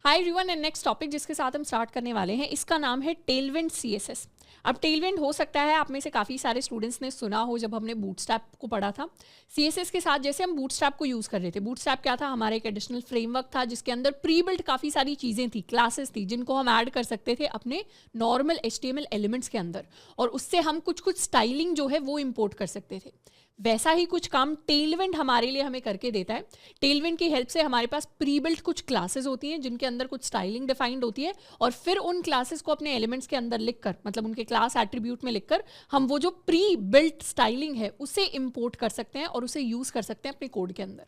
Hi everyone and next topic जिसके साथ हम स्टार्ट करने वाले हैं इसका नाम है टेलविंड सीएसएस। अब टेलविंड हो सकता है आप में से काफ़ी सारे स्टूडेंट्स ने सुना हो जब हमने बूटस्ट्रैप को पढ़ा था। सीएसएस के साथ जैसे हम बूटस्ट्रैप को यूज़ कर रहे थे, बूटस्ट्रैप क्या था, हमारा एक एडिशनल फ्रेमवर्क था जिसके अंदर प्री बिल्ट काफ़ी सारी चीज़ें थी, क्लासेस थी जिनको हम ऐड कर सकते थे अपने नॉर्मल HTML एलिमेंट्स के अंदर और उससे हम कुछ स्टाइलिंग जो है वो इम्पोर्ट कर सकते थे। वैसा ही कुछ काम टेलविंड हमारे लिए हमें करके देता है। टेलविंड की हेल्प से हमारे पास प्री बिल्ट कुछ क्लासेस होती हैं जिनके अंदर कुछ स्टाइलिंग डिफाइंड होती है और फिर उन क्लासेस को अपने एलिमेंट्स के अंदर लिखकर, मतलब उनके क्लास एट्रीब्यूट में लिखकर हम वो जो प्री बिल्ट स्टाइलिंग है उसे इंपोर्ट कर सकते हैं और उसे यूज़ कर सकते हैं अपने कोड के अंदर।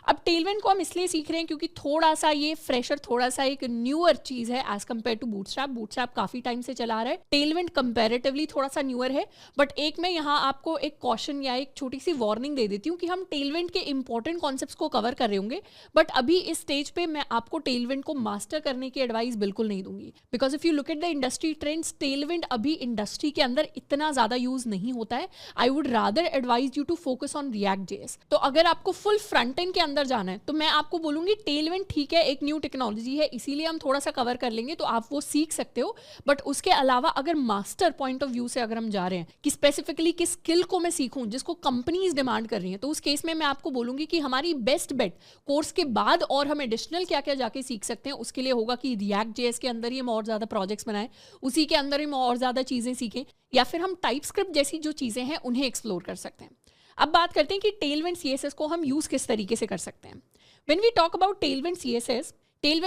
अब टेलविंड को हम इसलिए सीख रहे हैं क्योंकि थोड़ा सा ये फ्रेशर, थोड़ा सा एक न्यूअर चीज़ है as compared to Bootstrap. Bootstrap काफ़ी टाइम से चला रहा है, टेलविंड कंपैरेटिवली थोड़ा सा न्यूअर है। बट एक मैं यहाँ आपको एक कॉशन या एक छोटी सी वार्निंग दे देती हूँ कि हम टेलविंड के इंपॉर्टेंट कॉन्सेप्ट्स को कवर कर रहे होंगे, बट अभी इस स्टेज पे मैं आपको टेलविंड को मास्टर करने की एडवाइस बिल्कुल नहीं दूंगी। Because if you look at the industry trends, Tailwind अभी इंडस्ट्री के अंदर इतना ज़्यादा यूज़ नहीं होता है। I would rather advise you to focus on React JS। तो अगर आपको फुल फ्रंट एंड के अंदर जाना है तो मैं आपको बोलूंगी टेलविंड ठीक है, एक न्यू टेक्नोलॉजी है, इसीलिए हम थोड़ा सा कवर कर लेंगे तो आप वो सीख सकते हो। बट उसके अलावा अगर मास्टर पॉइंट ऑफ व्यू से अगर हम जा रहे हैं कि स्पेसिफिकली किस स्किल को मैं सीखूं जिसको कंपनीज डिमांड कर रही हैं, तो उस केस में मैं आपको बोलूंगी कि हमारी बेस्ट बेट कोर्स के बाद और हम एडिशनल क्या क्या जाके सीख सकते हैं उसके लिए होगा कि रिएक्ट JS के अंदर ही हम और ज़्यादा प्रोजेक्ट्स बनाएं, उसी के अंदर ही हम और ज़्यादा चीज़ें सीखें, या फिर हम टाइपस्क्रिप्ट जैसी जो चीज़ें हैं उन्हें एक्सप्लोर कर सकते हैं। अब बात करते हैं कि टेलविंड CSS को हम यूज़ किस तरीके से कर सकते हैं। When we talk about Tailwind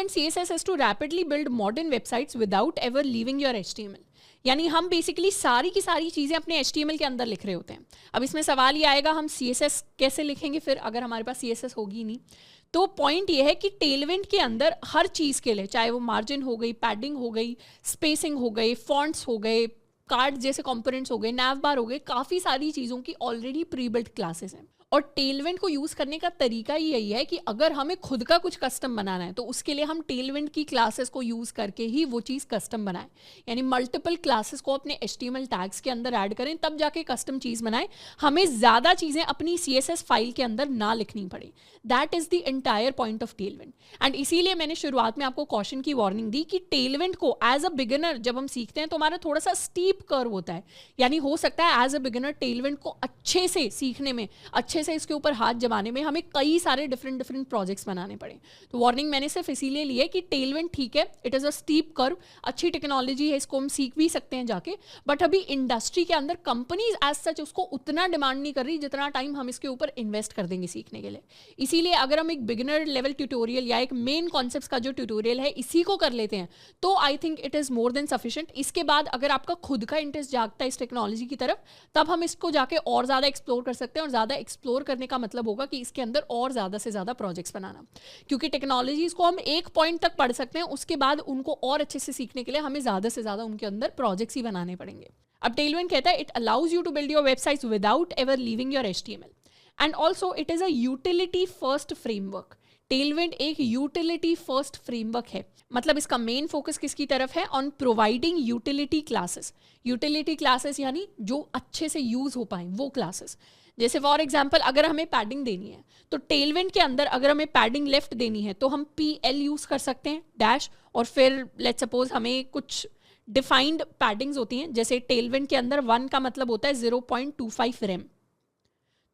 CSS is to rapidly build modern websites without ever leaving your HTML। यानी हम बेसिकली सारी की सारी चीज़ें अपने HTML के अंदर लिख रहे होते हैं। अब इसमें सवाल ये आएगा हम CSS कैसे लिखेंगे फिर अगर हमारे पास CSS होगी नहीं। तो पॉइंट ये है कि टेलविंड के अंदर हर चीज़ के लिए, चाहे वो मार्जिन हो गई, पैडिंग हो गई, स्पेसिंग हो गई, फॉन्ट्स हो गए, कार्ड जैसे कंपोनेंट्स हो गए, नैव बार हो गए, काफ़ी सारी चीज़ों की ऑलरेडी प्री बिल्ट क्लासेस हैं। और टेलविंड को यूज़ करने का तरीका ही यही है कि अगर हमें खुद का कुछ कस्टम बनाना है तो उसके लिए हम टेलविंड की क्लासेस को यूज़ करके ही वो चीज़ कस्टम बनाएं। यानी मल्टीपल क्लासेस को अपने HTML टैग्स के अंदर ऐड करें, तब जाके कस्टम चीज़ बनाएं। हमें ज़्यादा चीज़ें अपनी CSS फाइल के अंदर ना लिखनी पड़े। That is the entire point of Tailwind. And इसीलिए मैंने शुरुआत में आपको कॉशन की वार्निंग दी कि टेलविंड को एज अ बिगिनर जब हम सीखते हैं तो हमारा थोड़ा सा स्टीप कर्व होता है। यानी हो सकता है एज अ बिगिनर टेलविंड को अच्छे से सीखने में, अच्छे से इसके ऊपर हाथ जमाने में हमें कई सारे डिफरेंट प्रोजेक्ट्स बनाने पड़े। तो वार्निंग मैंने सिर्फ इसीलिए ली है कि टेलविंड ठीक है, it is a steep curve, अच्छी टेक्नोलॉजी है, इसको हम सीख भी सकते हैं जाके, बट अभी इंडस्ट्री के अंदर कंपनीज एज सच उसको उतना डिमांड नहीं कर रही जितना टाइम हम इसके ऊपर इन्वेस्ट कर देंगे सीखने के लिए। इसीलिए अगर हम एक बिगिनर लेवल ट्यूटोरियल या एक मेन कॉन्सेप्ट का जो ट्यूटोरियल है इसी को कर लेते हैं तो I think it is more than sufficient. इसके बाद अगर आपका खुद का इंटरेस्ट जागता है इस टेक्नोलॉजी की तरफ, तब हम इसको जाके और ज़्यादा एक्सप्लोर कर सकते हैं। और ज़्यादा एक्सप्लोर करने का मतलब होगा कि इसके अंदर और ज़्यादा से ज़्यादा प्रोजेक्ट्स बनाना, क्योंकि टेक्नोलॉजीज़ को हम एक पॉइंट तक पढ़ सकते हैं, उसके बाद उनको और अच्छे से सीखने के लिए हमें ज़्यादा से ज़्यादा उनके अंदर प्रोजेक्ट्स ही बनाने पड़ेंगे। अब टेलविंड कहता है it allows you to build your websites without ever leaving your HTML and also it is a utility first framework. Tailwind एक यूटिलिटी फर्स्ट फ्रेमवर्क है, मतलब इसका मेन फोकस किसकी तरफ है, on providing utility classes. Utility classes यानी जो अच्छे से यूज हो पाए वो क्लासेस। जैसे फॉर एग्जांपल अगर हमें पैडिंग देनी है तो टेलविंड के अंदर अगर हमें पैडिंग लेफ्ट देनी है तो हम PL यूज कर सकते हैं डैश, और फिर लेट्स सपोज हमें कुछ डिफाइंड पैडिंग्स होती हैं, जैसे टेलविंड के अंदर 1 का मतलब होता है 0.25 रैम,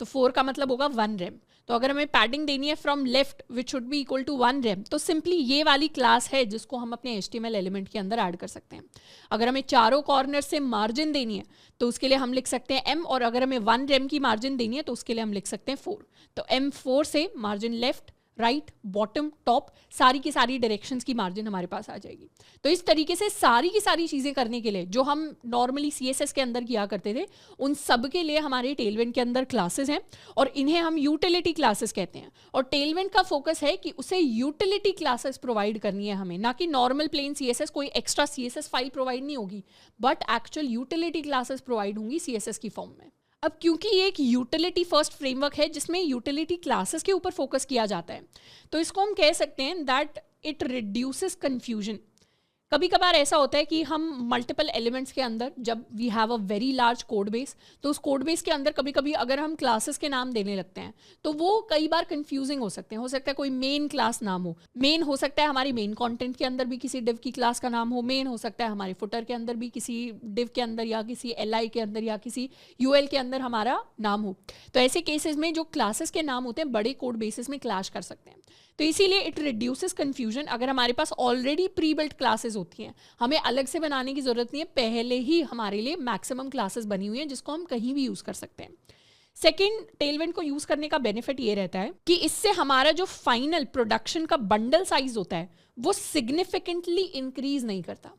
तो 4 का मतलब होगा 1 रैम। तो अगर हमें पैडिंग देनी है from left which should be equal to 1 rem, तो सिंपली ये वाली क्लास है जिसको हम अपने HTML एलिमेंट के अंदर ऐड कर सकते हैं। अगर हमें चारों कॉर्नर से मार्जिन देनी है तो उसके लिए हम लिख सकते हैं M, और अगर हमें 1 रैम की मार्जिन देनी है तो उसके लिए हम लिख सकते हैं 4। तो M4 से margin left, right, bottom, top, सारी की सारी डायरेक्शंस की मार्जिन हमारे पास आ जाएगी। तो इस तरीके से सारी की सारी चीज़ें करने के लिए जो हम नॉर्मली CSS के अंदर किया करते थे उन सब के लिए हमारे टेलविंड के अंदर क्लासेस हैं और इन्हें हम यूटिलिटी क्लासेस कहते हैं। और टेलविंड का फोकस है कि उसे यूटिलिटी क्लासेस प्रोवाइड करनी है हमें, ना कि नॉर्मल प्लेन CSS, कोई एक्स्ट्रा CSS फाइल प्रोवाइड नहीं होगी, but actual utility classes provide होंगी CSS की फॉर्म में। अब क्योंकि ये एक यूटिलिटी फर्स्ट फ्रेमवर्क है जिसमें यूटिलिटी क्लासेस के ऊपर फोकस किया जाता है, तो इसको हम कह सकते हैं दैट इट रिड्यूसेस कन्फ्यूजन। कभी कभार ऐसा होता है कि हम मल्टीपल एलिमेंट्स के अंदर जब we have a very large code base, तो उस कोड बेस के अंदर कभी कभी अगर हम क्लासेस के नाम देने लगते हैं तो वो कई बार कंफ्यूजिंग हो सकते हैं। हो सकता है कोई मेन क्लास नाम हो, मेन हो सकता है हमारी मेन कंटेंट के अंदर भी किसी डिव की क्लास का नाम हो, मेन हो सकता है हमारे फुटर के अंदर भी किसी डिव के अंदर या किसी एल के अंदर या किसी यूएल के अंदर हमारा नाम हो। तो ऐसे केसेस में जो क्लासेस के नाम होते हैं बड़े कोड बेसिस में क्लैश कर सकते हैं। तो इसीलिए इट रिड्यूसेस कन्फ्यूजन। अगर हमारे पास ऑलरेडी प्री बिल्ट क्लासेस होती हैं, हमें अलग से बनाने की जरूरत नहीं है, पहले ही हमारे लिए मैक्सिमम क्लासेस बनी हुई हैं जिसको हम कहीं भी यूज कर सकते हैं। सेकेंड, टेलविंड को यूज करने का बेनिफिट ये रहता है कि इससे हमारा जो फाइनल प्रोडक्शन का बंडल साइज होता है वो सिग्निफिकेंटली इंक्रीज नहीं करता।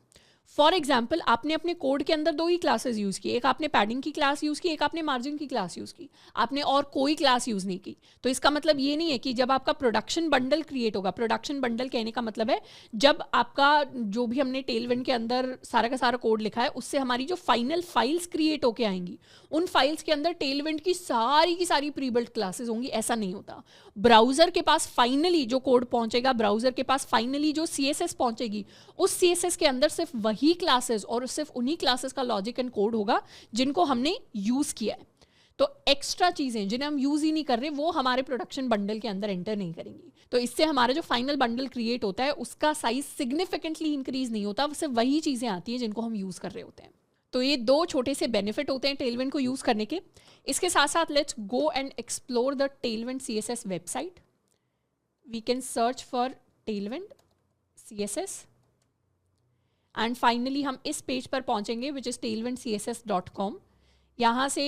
फॉर एग्जाम्पल, आपने अपने कोड के अंदर 2 ही क्लासेस यूज की, एक आपने पैडिंग की क्लास यूज की, एक आपने मार्जिन की क्लास यूज की, आपने और कोई क्लास यूज नहीं की। तो इसका मतलब ये नहीं है कि जब आपका प्रोडक्शन बंडल क्रिएट होगा, प्रोडक्शन बंडल कहने का मतलब है जब आपका जो भी हमने टेलविंड के अंदर सारा का सारा कोड लिखा है उससे हमारी जो फाइनल फाइल्स क्रिएट होके आएंगी, उन फाइल्स के अंदर टेलविंड की सारी प्री बिल्ट क्लासेस होंगी। ऐसा नहीं होता। ब्राउजर के पास फाइनली जो कोड पहुंचेगा, ब्राउजर के पास फाइनली जो CSS पहुंचेगी, उस CSS के अंदर सिर्फ वही क्लासेस और सिर्फ उन्हीं क्लासेस का लॉजिक एंड कोड होगा जिनको हमने यूज किया है। तो एक्स्ट्रा चीजें जिन्हें हम यूज ही नहीं कर रहे वो हमारे प्रोडक्शन बंडल के अंदर एंटर नहीं करेंगी। तो इससे हमारा जो फाइनल बंडल क्रिएट होता है उसका साइज सिग्निफिकेंटली इंक्रीज नहीं होता, सिर्फ वही चीजें आती हैं जिनको हम यूज कर रहे होते हैं। तो ये 2 छोटे से बेनिफिट होते हैं टेलविंड को यूज करने के। इसके साथ साथ let's go and explore the Tailwind CSS website. We can search for Tailwind CSS and finally हम इस पेज पर पहुंचेंगे विच इज़ tailwindcss.com। यहाँ से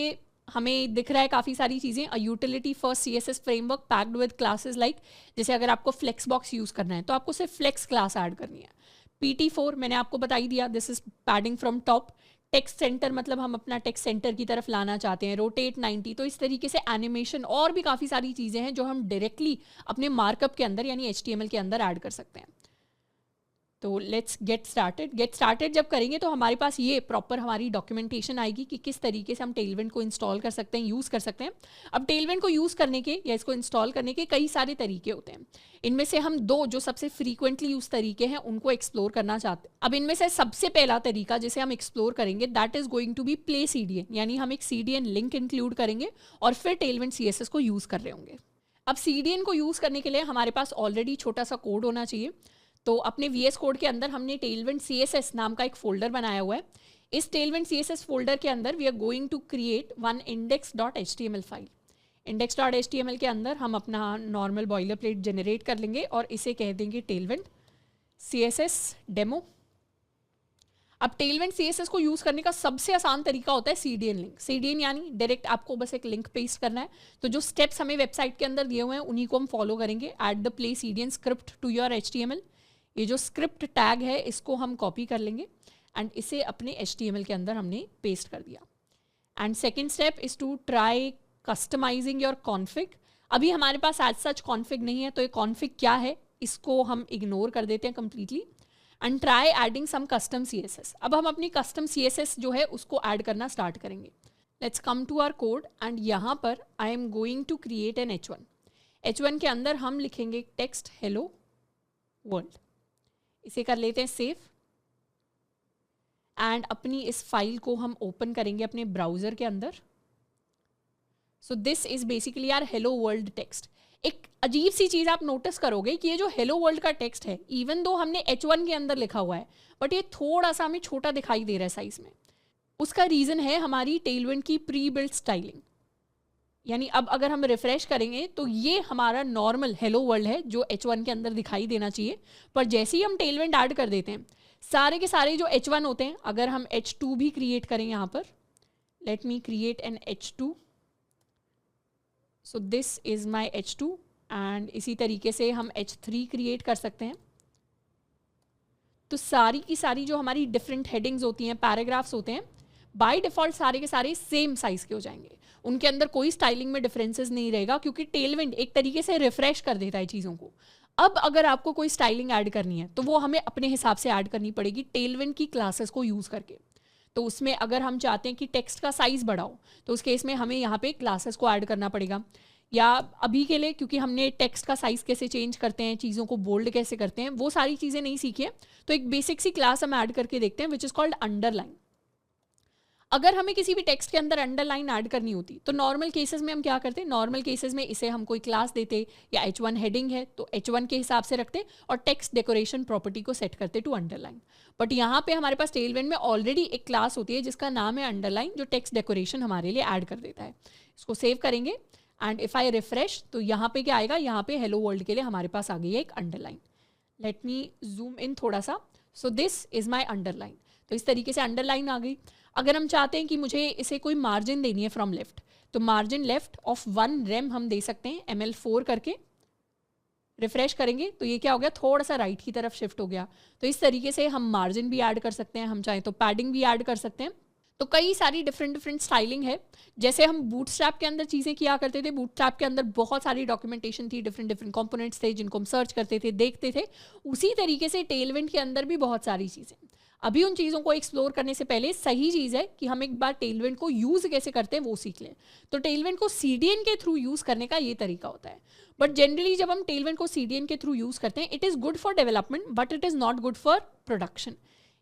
हमें दिख रहा है काफ़ी सारी चीज़ें, अ utility for CSS framework packed with classes like, जैसे अगर आपको फ्लेक्सबॉक्स यूज़ करना है तो आपको सिर्फ फ्लेक्स क्लास ऐड करनी है। PT4 मैंने आपको बता ही दिया, this is padding from top. Text centre मतलब हम अपना टेक्स्ट सेंटर की तरफ लाना चाहते हैं, रोटेट 90। तो इस तरीके से एनिमेशन और भी काफ़ी सारी चीज़ें हैं जो हम डायरेक्टली अपने मार्कअप के अंदर यानी HTML के अंदर ऐड कर सकते हैं। तो लेट्स गेट स्टार्टेड जब करेंगे तो हमारे पास ये प्रॉपर हमारी डॉक्यूमेंटेशन आएगी कि किस तरीके से हम टेलविंड को इंस्टॉल कर सकते हैं, यूज़ कर सकते हैं। अब टेलविंड को यूज़ करने के या इसको इंस्टॉल करने के कई सारे तरीके होते हैं। इनमें से हम 2 जो सबसे फ्रीक्वेंटली यूज तरीके हैं उनको एक्सप्लोर करना चाहते हैं। अब इनमें से सबसे पहला तरीका जिसे हम एक्सप्लोर करेंगे that is going to be play CDN, यानी हम एक CDN लिंक इंक्लूड करेंगे और फिर टेलविंड CSS को यूज़ कर रहे होंगे। अब CDN को यूज़ करने के लिए हमारे पास ऑलरेडी छोटा सा कोड होना चाहिए। तो अपने VS कोड के अंदर हमने टेलविंड CSS नाम का एक फोल्डर बनाया हुआ है। इस टेलविंड CSS फोल्डर के अंदर we are going to create one index.html file. index.html के अंदर हम अपना नॉर्मल बॉयलर प्लेट जनरेट कर लेंगे और इसे कह देंगे टेलविंड CSS डेमो। अब टेलविंड CSS को यूज़ करने का सबसे आसान तरीका होता है CDN लिंक। CDN यानी डायरेक्ट आपको बस एक लिंक पेस्ट करना है। तो जो स्टेप्स हमें वेबसाइट के अंदर दिए हुए हैं उन्हीं को हम फॉलो करेंगे। Add the play CDN script to your HTML। ये जो स्क्रिप्ट टैग है इसको हम कॉपी कर लेंगे एंड इसे अपने HTML के अंदर हमने पेस्ट कर दिया। And second step is to try customising your config. अभी हमारे पास एज सच कॉन्फिग नहीं है, तो ये कॉन्फिग क्या है इसको हम इग्नोर कर देते हैं completely and try adding some custom CSS। अब हम अपनी कस्टम CSS जो है उसको ऐड करना स्टार्ट करेंगे। Let's come to our code and यहाँ पर I am going to create an H1 के अंदर हम लिखेंगे टेक्स्ट हेलो वर्ल्ड। इसे कर लेते हैं सेव एंड अपनी इस फाइल को हम ओपन करेंगे अपने ब्राउजर के अंदर। So this is basically our hello world text. एक अजीब सी चीज़ आप नोटिस करोगे कि ये जो हेलो वर्ल्ड का टेक्स्ट है, इवन दो हमने H1 के अंदर लिखा हुआ है, बट ये थोड़ा सा हमें छोटा दिखाई दे रहा है साइज में। उसका रीज़न है हमारी टेलविंड की प्री बिल्ट स्टाइलिंग। यानी अब अगर हम रिफ्रेश करेंगे तो ये हमारा नॉर्मल हेलो वर्ल्ड है जो H1 के अंदर दिखाई देना चाहिए, पर जैसे ही हम टेलविंड ऐड कर देते हैं सारे के सारे जो H1 होते हैं, अगर हम H2 भी क्रिएट करें यहाँ पर, let me create an H2। So this is my H2 and इसी तरीके से हम H3 क्रिएट कर सकते हैं। तो सारी की सारी जो हमारी डिफरेंट हेडिंग्स होती हैं, पैराग्राफ्स होते हैं, बाय डिफ़ॉल्ट सारे के सारे सेम साइज़ के हो जाएंगे। उनके अंदर कोई स्टाइलिंग में डिफरेंसेस नहीं रहेगा क्योंकि टेलविंड एक तरीके से रिफ्रेश कर देता है चीज़ों को। अब अगर आपको कोई स्टाइलिंग ऐड करनी है तो वो हमें अपने हिसाब से ऐड करनी पड़ेगी टेलविंड की क्लासेस को यूज़ करके। तो उसमें अगर हम चाहते हैं कि टेक्स्ट का साइज़ बढ़ाओ तो उस केस में हमें यहाँ पे क्लासेस को ऐड करना पड़ेगा। या अभी के लिए क्योंकि हमने टेक्स्ट का साइज़ कैसे चेंज करते हैं, चीज़ों को बोल्ड कैसे करते हैं, वो सारी चीज़ें नहीं सीखी है, तो एक बेसिक सी क्लास हम ऐड करके देखते हैं विच इज़ कॉल्ड अंडरलाइन। अगर हमें किसी भी टेक्स्ट के अंदर अंडरलाइन ऐड करनी होती तो नॉर्मल केसेस में हम क्या करते हैं, नॉर्मल केसेस में इसे हम कोई क्लास देते या H1 हेडिंग है तो H1 के हिसाब से रखते और टेक्स्ट डेकोरेशन प्रॉपर्टी को सेट करते टू अंडरलाइन। बट यहाँ पे हमारे पास टेलविंड में ऑलरेडी एक क्लास होती है जिसका नाम है अंडरलाइन, जो टेक्स्ट डेकोरेशन हमारे लिए ऐड कर देता है। इसको सेव करेंगे एंड इफ़ आई रिफ्रेश तो यहाँ पे क्या आएगा, यहाँ पे हेलो वर्ल्ड के लिए हमारे पास आ गई है एक underline. Let me zoom in थोड़ा सा। सो दिस इज़ माई अंडरलाइन। तो इस तरीके से अंडरलाइन आ गई। अगर हम चाहते हैं कि मुझे इसे कोई मार्जिन देनी है फ्रॉम लेफ्ट, तो मार्जिन लेफ्ट ऑफ 1 रेम हम दे सकते हैं ML4 करके। रिफ्रेश करेंगे तो ये क्या हो गया, थोड़ा सा राइट की तरफ शिफ्ट हो गया। तो इस तरीके से हम मार्जिन भी ऐड कर सकते हैं, हम चाहें तो पैडिंग भी ऐड कर सकते हैं। तो कई सारी डिफरेंट स्टाइलिंग है। जैसे हम बूटस्ट्रैप के अंदर चीज़ें किया करते थे, बूटस्ट्रैप के अंदर बहुत सारी डॉक्यूमेंटेशन थी, डिफरेंट कंपोनेंट्स थे जिनको हम सर्च करते थे, देखते थे। उसी तरीके से टेलविंड के अंदर भी बहुत सारी चीज़ें। अभी उन चीज़ों को एक्सप्लोर करने से पहले सही चीज़ है कि हम एक बार टेलविंड को यूज़ कैसे करते हैं वो सीख लें। तो टेलविंड को CDN के थ्रू यूज़ करने का ये तरीका होता है। बट जनरली जब हम टेलविंड को CDN के थ्रू यूज़ करते हैं, it is good for development but it is not good for production.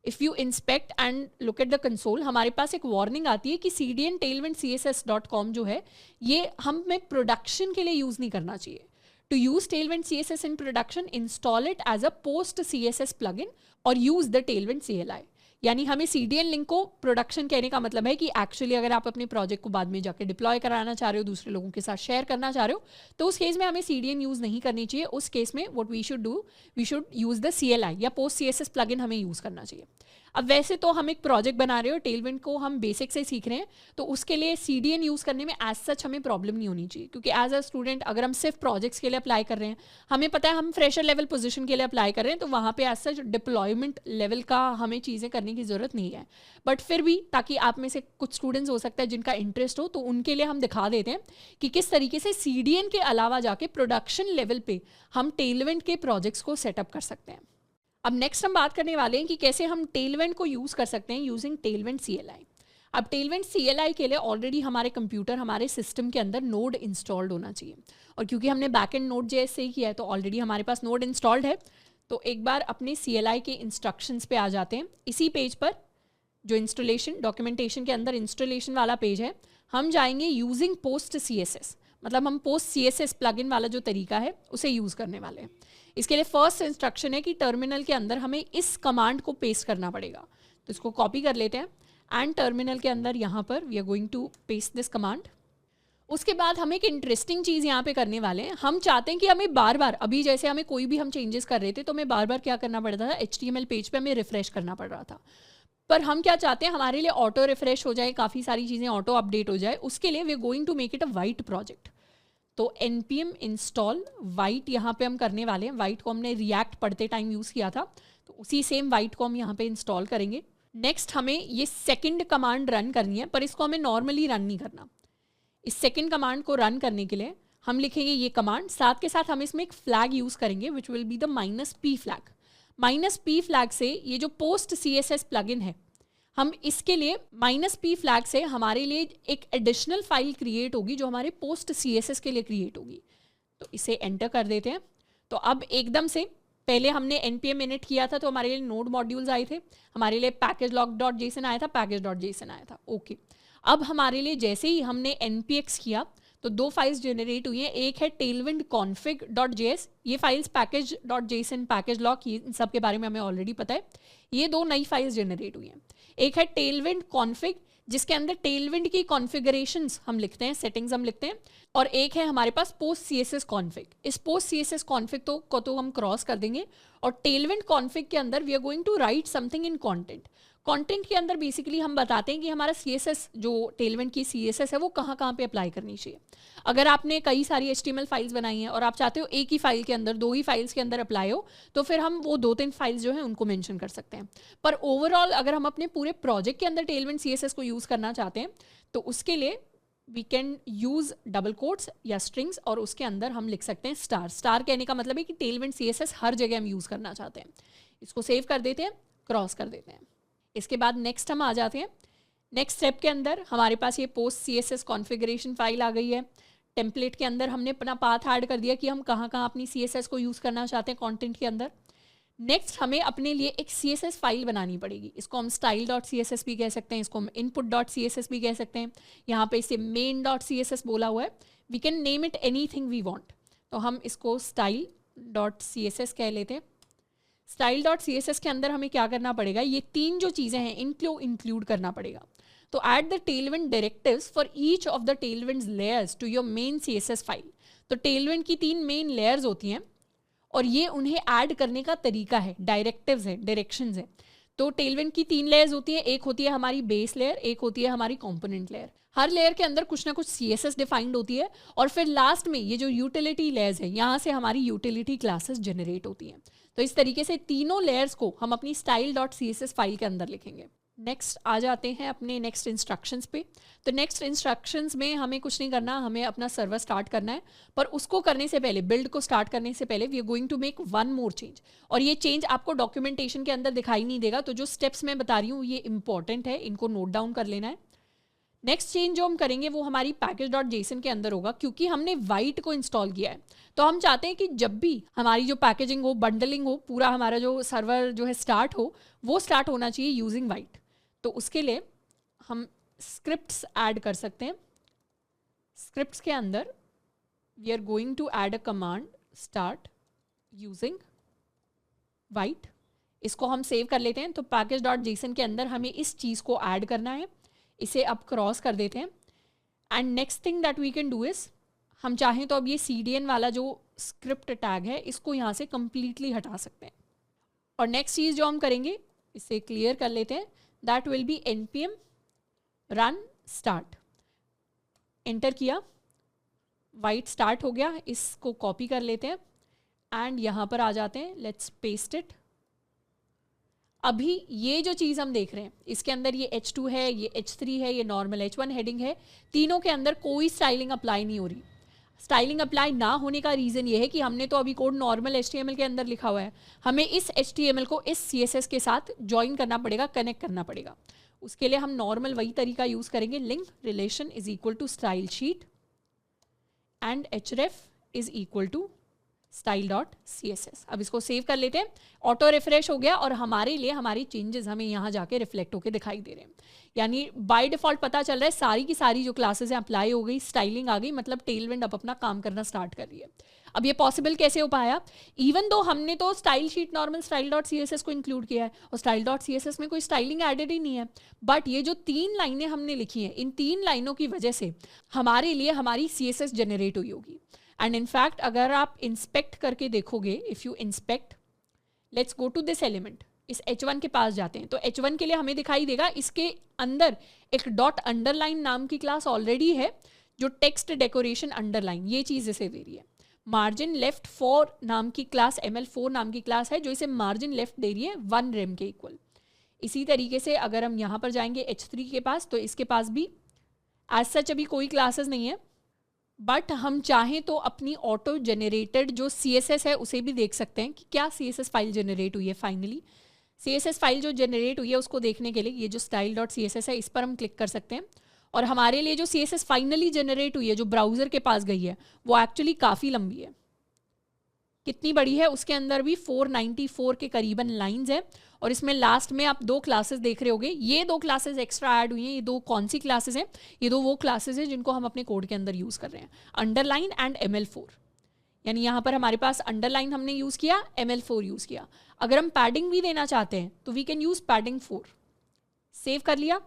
If you inspect and look at the console, हमारे पास एक वार्निंग आती है कि CDN tailwind CSS.com जो है ये हमें प्रोडक्शन के लिए यूज़ नहीं करना चाहिए। To use Tailwind CSS in production, install it as a post CSS plugin और use the Tailwind CLI। यानी हमें CDN लिंक को प्रोडक्शन कहने का मतलब है कि एक्चुअली अगर आप अपने प्रोजेक्ट को बाद में जाके डिप्लॉय कराना चाह रहे हो, दूसरे लोगों के साथ शेयर करना चाह रहे हो, तो उस केस में हमें CDN यूज़ नहीं करनी चाहिए। उस केस में what we should do, we should use the CLI या पोस्ट CSS प्लगइन हमें यूज़ करना चाहिए। अब वैसे तो हम एक प्रोजेक्ट बना रहे हो, टेलविंड को हम बेसिक से सीख रहे हैं, तो उसके लिए CDN यूज़ करने में एज सच हमें प्रॉब्लम नहीं होनी चाहिए। क्योंकि एज अ स्टूडेंट अगर हम सिर्फ प्रोजेक्ट्स के लिए अप्लाई कर रहे हैं, हमें पता है हम फ्रेशर लेवल पोजीशन के लिए अप्लाई कर रहे हैं, तो वहाँ पे एज सच डिप्लॉयमेंट लेवल का हमें चीज़ें करने की ज़रूरत नहीं है। बट फिर भी ताकि आप में से कुछ स्टूडेंट्स हो सकता है जिनका इंटरेस्ट हो, तो उनके लिए हम दिखा देते हैं कि किस तरीके से CDN के अलावा जाके प्रोडक्शन लेवल पे हम टेलविंड के प्रोजेक्ट्स को सेटअप कर सकते हैं। अब नेक्स्ट हम बात करने वाले हैं कि कैसे हम टेलविंड को यूज़ कर सकते हैं यूजिंग टेलविंड CLI। अब टेलविंड CLI के लिए ऑलरेडी हमारे कंप्यूटर, हमारे सिस्टम के अंदर नोड इंस्टॉल्ड होना चाहिए। और क्योंकि हमने बैकएंड Node.js से ही किया है तो ऑलरेडी हमारे पास नोड इंस्टॉल्ड है। तो एक बार अपने CLI के इंस्ट्रक्शंस पे आ जाते हैं। इसी पेज पर जो इंस्टॉलेशन डॉक्यूमेंटेशन के अंदर इंस्टॉलेशन वाला पेज है, हम जाएंगे यूजिंग पोस्ट CSS, मतलब हम पोस्ट CSS प्लगइन वाला जो तरीका है उसे यूज़ करने वाले हैं। इसके लिए फर्स्ट इंस्ट्रक्शन है कि टर्मिनल के अंदर हमें इस कमांड को पेस्ट करना पड़ेगा। तो इसको कॉपी कर लेते हैं एंड टर्मिनल के अंदर यहाँ पर we are going to paste this command. उसके बाद हम एक इंटरेस्टिंग चीज़ यहाँ पे करने वाले हैं। हम चाहते हैं कि हमें बार बार, अभी जैसे हमें कोई भी हम चेंजेस कर रहे थे तो हमें बार बार क्या करना पड़ता था, HTML पेज पे हमें रिफ्रेश करना पड़ रहा था। पर हम क्या चाहते हैं, हमारे लिए ऑटो रिफ्रेश हो जाए, काफ़ी सारी चीज़ें ऑटो अपडेट हो जाए। उसके लिए we are going to make it a Vite project. तो npm इंस्टॉल वाइट यहाँ पे हम करने वाले हैं। वाइट को हमने रिएक्ट पढ़ते टाइम यूज़ किया था, तो उसी सेम वाइट को हम यहाँ पे इंस्टॉल करेंगे। नेक्स्ट हमें ये सेकंड कमांड रन करनी है, पर इसको हमें नॉर्मली रन नहीं करना। इस सेकंड कमांड को रन करने के लिए हम लिखेंगे ये कमांड, साथ के साथ हम इसमें एक फ्लैग यूज़ करेंगे which will be the -p flag. -p flag से ये जो पोस्ट CSS प्लगइन है, हम इसके लिए -p फ्लैग से हमारे लिए एक एडिशनल फाइल क्रिएट होगी जो हमारे पोस्ट CSS के लिए क्रिएट होगी। तो इसे एंटर कर देते हैं। तो अब एकदम से पहले हमने npm init किया था तो हमारे लिए नोड मॉड्यूल्स आए थे, हमारे लिए package.log.json आया था, package.json आया था। ओके, अब हमारे लिए जैसे ही हमने npx किया तो 2 फाइल्स जनरेट हुई हैं। एक है tailwind config.js, ये फाइल्स package.json, package log, इन सब के बारे में हमें ऑलरेडी पता है। ये 2 नई फाइल्स जनरेट हुई हैं। एक है tailwind config जिसके अंदर tailwind की कॉन्फ़िगरेशंस हम लिखते हैं, सेटिंग्स हम लिखते हैं। और एक है हमारे पास post CSS config। इस post CSS config को तो हम क्रॉस कर देंगे। और tailwind config के अंदर we are going to write something in content. Content के अंदर बेसिकली हम बताते हैं कि हमारा CSS जो टेलविंड की CSS है वो कहाँ कहाँ पे अप्लाई करनी चाहिए। अगर आपने कई सारी HTML फाइल्स बनाई हैं और आप चाहते हो एक ही फाइल के अंदर, 2 ही फाइल्स के अंदर अप्लाई हो, तो फिर हम वो 2-3 फाइल्स जो हैं उनको मेंशन कर सकते हैं। पर ओवरऑल अगर हम अपने पूरे प्रोजेक्ट के अंदर टेलविंड CSS को यूज़ करना चाहते हैं तो उसके लिए we can use double quotes या स्ट्रिंग्स, और उसके अंदर हम लिख सकते हैं स्टार। स्टार कहने का मतलब है कि टेलविंड CSS हर जगह हम यूज़ करना चाहते हैं। इसको सेव कर देते हैं, क्रॉस कर देते हैं। इसके बाद नेक्स्ट हम आ जाते हैं। नेक्स्ट स्टेप के अंदर हमारे पास ये पोस्ट CSS कॉन्फ़िगरेशन फाइल आ गई है। टेम्पलेट के अंदर हमने अपना पाथ ऐड कर दिया कि हम कहाँ कहाँ अपनी CSS को यूज़ करना चाहते हैं कंटेंट के अंदर। नेक्स्ट हमें अपने लिए एक CSS फाइल बनानी पड़ेगी। इसको हम style.css भी कह सकते हैं, इसको हम input.css भी कह सकते हैं। यहाँ पे इसे main.css बोला हुआ है। We can name it anything we want. तो हम इसको style.css कह लेते हैं। style.css के अंदर हमें क्या करना पड़ेगा, ये 3 जो चीज़ें हैं इनको इंक्लूड करना पड़ेगा। तो add the Tailwind directives for each of the Tailwind's layers to your main CSS file. तो टेलविंड की 3 मेन लेयर्स होती हैं और ये उन्हें ऐड करने का तरीका है, डायरेक्टिव्स है, डायरेक्शंस है। तो टेलविंड की 3 लेयर्स होती है, एक होती है हमारी बेस लेयर, एक होती है हमारी कंपोनेंट लेयर। हर लेयर के अंदर कुछ ना कुछ CSS डिफाइंड होती है और फिर लास्ट में ये जो यूटिलिटी लेयर्स है, यहाँ से हमारी यूटिलिटी क्लासेस जनरेट होती हैं। तो इस तरीके से तीनों लेयर्स को हम अपनी style.css फाइल के अंदर लिखेंगे। नेक्स्ट आ जाते हैं अपने नेक्स्ट इंस्ट्रक्शंस पे। तो नेक्स्ट इंस्ट्रक्शंस में हमें कुछ नहीं करना, हमें अपना सर्वर स्टार्ट करना है। पर उसको करने से पहले, बिल्ड को स्टार्ट करने से पहले we are going to make one more change. और ये चेंज आपको डॉक्यूमेंटेशन के अंदर दिखाई नहीं देगा, तो जो स्टेप्स मैं बता रही हूँ ये इंपॉर्टेंट है, इनको नोट डाउन कर लेना है। नेक्स्ट चेंज जो हम करेंगे वो हमारी package.json के अंदर होगा। क्योंकि हमने वाइट को इंस्टॉल किया है तो हम चाहते हैं कि जब भी हमारी जो पैकेजिंग हो, बंडलिंग हो, पूरा हमारा जो सर्वर जो है स्टार्ट हो, वो स्टार्ट होना चाहिए यूजिंग वाइट। तो उसके लिए हम स्क्रिप्ट्स ऐड कर सकते हैं। स्क्रिप्ट्स के अंदर we are going to add a command start using Vite. इसको हम सेव कर लेते हैं। तो package.json के अंदर हमें इस चीज़ को ऐड करना है। इसे अब क्रॉस कर देते हैं। And next thing that we can do is, हम चाहें तो अब ये CDN वाला जो स्क्रिप्ट टैग है इसको यहाँ से कम्प्लीटली हटा सकते हैं। और नेक्स्ट चीज़ जो हम करेंगे, इसे क्लियर कर लेते हैं। That will be npm run start। Enter किया, वाइट स्टार्ट हो गया। इसको कॉपी कर लेते हैं एंड यहाँ पर आ जाते हैं। Let's paste it. अभी ये जो चीज़ हम देख रहे हैं इसके अंदर ये H2 है, ये H3 है, ये नॉर्मल H1 हेडिंग है। तीनों के अंदर कोई स्टाइलिंग अप्लाई नहीं हो रही। स्टाइलिंग अप्लाई ना होने का रीज़न ये है कि हमने तो अभी कोड नॉर्मल HTML के अंदर लिखा हुआ है। हमें इस HTML को इस CSS के साथ ज्वाइन करना पड़ेगा, कनेक्ट करना पड़ेगा। उसके लिए हम नॉर्मल वही तरीका यूज़ करेंगे। Link relation is equal to style sheet and href is equal to style.css। अब इसको सेव कर लेते हैं। ऑटो रिफ्रेश हो गया और हमारे लिए हमारी चेंजेस हमें यहाँ जाके रिफ्लेक्ट होकर दिखाई दे रहे हैं। यानी बाय डिफ़ॉल्ट पता चल रहा है सारी की सारी जो क्लासेस हैं अप्लाई हो गई, स्टाइलिंग आ गई, मतलब टेलविंड अब अपना काम करना स्टार्ट कर रही है। अब ये पॉसिबल कैसे हो पाया? इवन दो हमने तो स्टाइल शीट नॉर्मल style.css को इंक्लूड किया है और style.css में कोई स्टाइलिंग एडेड ही नहीं है। बट ये जो 3 लाइनें हमने लिखी हैं, इन 3 लाइनों की वजह से हमारे लिए हमारी CSS जनरेट हुई होगी। एंड इनफैक्ट अगर आप इंस्पेक्ट करके देखोगे, if you inspect, let's go to this element, इस H1 के पास जाते हैं तो H1 के लिए हमें दिखाई देगा इसके अंदर एक डॉट अंडरलाइन नाम की क्लास ऑलरेडी है जो टेक्स्ट डेकोरेशन अंडरलाइन ये चीज़ इसे दे रही है। मार्जिन लेफ्ट 4 नाम की क्लास, ML4 नाम की क्लास है जो इसे मार्जिन लेफ्ट दे रही है 1 रेम के इक्वल। इसी तरीके से अगर हम यहाँ पर जाएंगे H3 के पास तो इसके पास भी एज सच अभी कोई क्लासेस नहीं है, बट हम चाहें तो अपनी ऑटो जनरेटेड जो CSS है उसे भी देख सकते हैं कि क्या CSS फाइल जनरेट हुई है। फाइनली CSS फाइल जो जनरेट हुई है उसको देखने के लिए ये जो style.css है इस पर हम क्लिक कर सकते हैं और हमारे लिए जो CSS फाइनली जनरेट हुई है जो ब्राउज़र के पास गई है वो एक्चुअली काफ़ी लंबी है। कितनी बड़ी है? उसके अंदर भी 494 के करीबन लाइंस है और इसमें लास्ट में आप 2 क्लासेस देख रहे होगे। ये 2 क्लासेस एक्स्ट्रा ऐड हुई हैं। ये 2 कौन सी क्लासेस हैं? ये 2 वो क्लासेस हैं जिनको हम अपने कोड के अंदर यूज़ कर रहे हैं, अंडरलाइन एंड ML4। यानी यहाँ पर हमारे पास अंडरलाइन हमने यूज़ किया, ML4 यूज़ किया। अगर हम पैडिंग भी देना चाहते हैं तो we can use padding 4। Save कर लिया।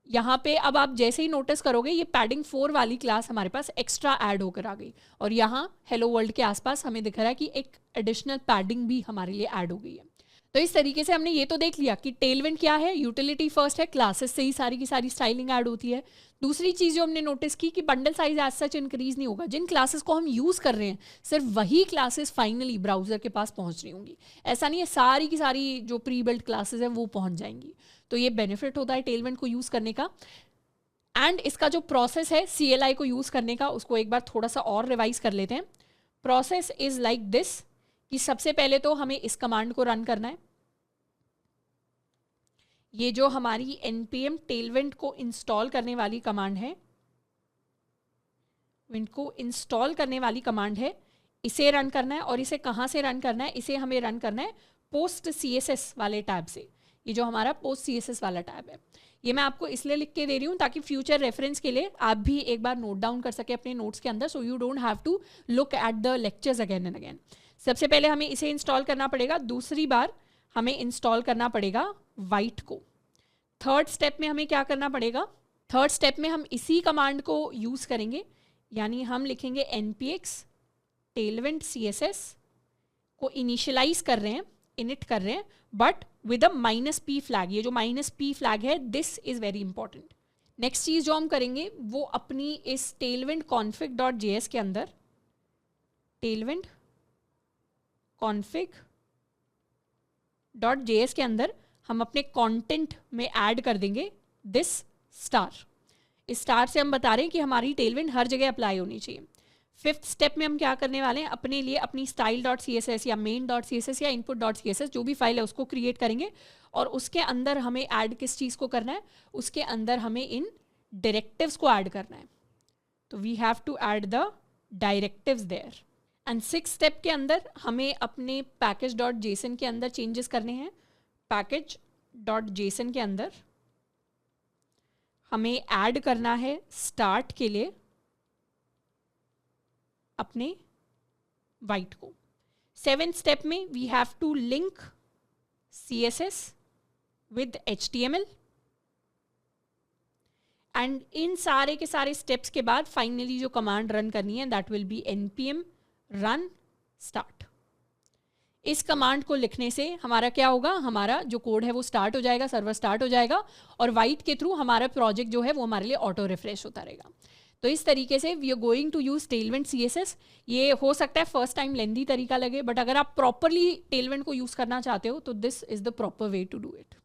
यहाँ पे अब आप जैसे ही नोटिस करोगे ये पैडिंग 4 वाली क्लास हमारे पास एक्स्ट्रा ऐड होकर आ गई और यहाँ हेलो वर्ल्ड के आसपास हमें दिख रहा है कि एक एडिशनल पैडिंग भी हमारे लिए ऐड हो गई है। तो इस तरीके से हमने ये तो देख लिया कि टेलविंड क्या है, यूटिलिटी फर्स्ट है, क्लासेस से ही सारी की सारी स्टाइलिंग ऐड होती है। दूसरी चीज़ जो हमने नोटिस की कि bundle size as such increase नहीं होगा। जिन क्लासेस को हम यूज़ कर रहे हैं सिर्फ वही क्लासेस फाइनली ब्राउज़र के पास पहुँच रही होंगी। ऐसा नहीं है सारी की सारी जो प्री बिल्ड क्लासेस हैं वो पहुँच जाएंगी। तो ये बेनिफिट होता है टेलविंड को यूज़ करने का। एंड इसका जो प्रोसेस है CLI को यूज़ करने का उसको एक बार थोड़ा सा और रिवाइज कर लेते हैं। प्रोसेस इज़ लाइक दिस कि सबसे पहले तो हमें इस कमांड को रन करना है। ये जो हमारी npm टेलविंड को इंस्टॉल करने वाली कमांड है विंड को इंस्टॉल करने वाली कमांड है, इसे रन करना है। और इसे कहाँ से रन करना है? इसे हमें रन करना है पोस्ट CSS वाले टैब से। ये जो हमारा पोस्ट CSS वाला टैब है, ये मैं आपको इसलिए लिख के दे रही हूँ ताकि फ्यूचर रेफरेंस के लिए आप भी एक बार नोट डाउन कर सके अपने नोट्स के अंदर, so you don't have to look at the lectures again and again. सबसे पहले हमें इसे इंस्टॉल करना पड़ेगा, दूसरी बार हमें इंस्टॉल करना पड़ेगा वाइट को। थर्ड स्टेप में हमें क्या करना पड़ेगा? थर्ड स्टेप में हम इसी कमांड को यूज़ करेंगे, यानी हम लिखेंगे npx टेलविंड CSS को इनिशियलाइज कर रहे हैं, इनिट कर रहे हैं, but with a -p flag. ये जो -p फ्लैग है, this is very important. Next चीज जो हम करेंगे वो अपनी इस टेलविंड config.js के अंदर, टेलविंड config.js के अंदर हम अपने कंटेंट में ऐड कर देंगे दिस स्टार। इस स्टार से हम बता रहे हैं कि हमारी टेलविंड हर जगह अप्लाई होनी चाहिए। फिफ्थ स्टेप में हम क्या करने वाले हैं, अपने लिए अपनी style.css या main.css या input.css जो भी फाइल है उसको क्रिएट करेंगे, और उसके अंदर हमें ऐड किस चीज़ को करना है? उसके अंदर हमें इन डायरेक्टिव्स को ऐड करना है। तो we have to add the directives there. And six step के अंदर हमें अपने package.json के अंदर चेंजेस करने हैं। package.json के अंदर हमें ऐड करना है स्टार्ट के लिए अपने वाइट को। सेवेंथ स्टेप में we have to link CSS with HTML। And इन सारे के सारे स्टेप्स के बाद फाइनली जो कमांड रन करनी है that will be npm run start। इस कमांड को लिखने से हमारा क्या होगा? हमारा जो कोड है वो स्टार्ट हो जाएगा, सर्वर स्टार्ट हो जाएगा, और वाइट के थ्रू हमारा प्रोजेक्ट जो है वो हमारे लिए ऑटो रिफ्रेश होता रहेगा। तो इस तरीके से we are going to use Tailwind CSS। ये हो सकता है फर्स्ट टाइम लेंदी तरीका लगे, बट अगर आप प्रॉपरली टेलविंड को यूज़ करना चाहते हो तो this is the proper way to do it.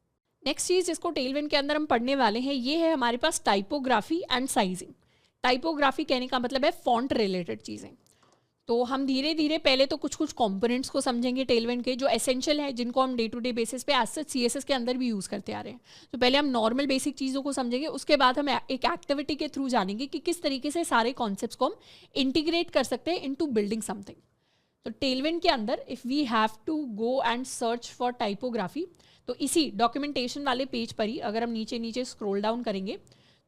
Next चीज़ जिसको टेलविंड के अंदर हम पढ़ने वाले हैं, ये है हमारे पास टाइपोग्राफी एंड साइजिंग। टाइपोग्राफी कहने का मतलब है फॉन्ट रिलेटेड चीज़ें। तो हम धीरे धीरे पहले तो कुछ कुछ कंपोनेंट्स को समझेंगे टेलविंड के, जो एसेंशियल है, जिनको हम डे टू डे बेसिस पे एज सच CSS के अंदर भी यूज़ करते आ रहे हैं। तो पहले हम नॉर्मल बेसिक चीज़ों को समझेंगे, उसके बाद हम एक एक्टिविटी के थ्रू जानेंगे कि किस तरीके से सारे कॉन्सेप्ट्स को हम इंटीग्रेट कर सकते हैं इनटू बिल्डिंग समथिंग। तो टेलविंड के अंदर if we have to go and search for typography, तो इसी डॉक्यूमेंटेशन वाले पेज पर ही अगर हम नीचे नीचे स्क्रॉल डाउन करेंगे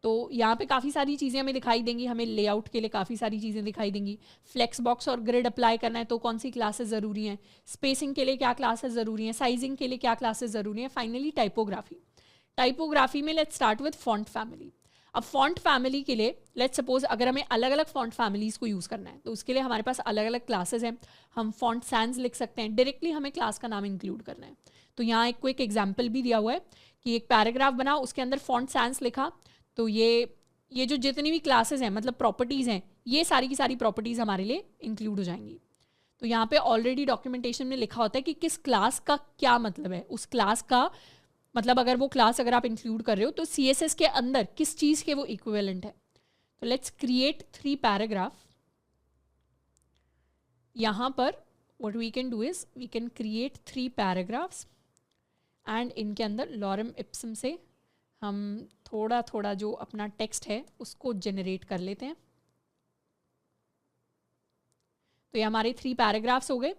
तो यहाँ पे काफ़ी सारी चीज़ें हमें दिखाई देंगी। हमें लेआउट के लिए काफ़ी सारी चीज़ें दिखाई देंगी। फ्लेक्स बॉक्स और ग्रिड अप्लाई करना है तो कौन सी क्लासेस ज़रूरी हैं, स्पेसिंग के लिए क्या क्लासेस ज़रूरी हैं, साइजिंग के लिए क्या क्लासेस ज़रूरी हैं, फाइनली टाइपोग्राफी। टाइपोग्राफी में let's start with font family. अब फॉन्ट फैमिली के लिए लेट्स सपोज अगर हमें अलग अलग फॉन्ट फैमिलीज़ को यूज़ करना है तो उसके लिए हमारे पास अलग अलग क्लासेस हैं। हम फॉन्ट सैंस लिख सकते हैं, डायरेक्टली हमें क्लास का नाम इंक्लूड करना है। तो यहाँ एक क्विक एग्जाम्पल भी दिया हुआ है कि एक पैराग्राफ बना, उसके अंदर फॉन्ट सैंस लिखा, तो ये जो जितनी भी क्लासेस हैं, मतलब प्रॉपर्टीज़ हैं, ये सारी की सारी प्रॉपर्टीज़ हमारे लिए इंक्लूड हो जाएंगी। तो यहाँ पे ऑलरेडी डॉक्यूमेंटेशन में लिखा होता है कि किस क्लास का क्या मतलब है। उस क्लास का मतलब अगर वो क्लास अगर आप इंक्लूड कर रहे हो तो CSS के अंदर किस चीज़ के वो इक्विवेलेंट है। तो लेट्स क्रिएट 3 पैराग्राफ। यहाँ पर what we can do is we can create 3 paragraphs and इनके अंदर लॉरम इप्सम से हम थोड़ा थोड़ा जो अपना टेक्स्ट है उसको जनरेट कर लेते हैं। तो ये हमारे 3 पैराग्राफ्स हो गए।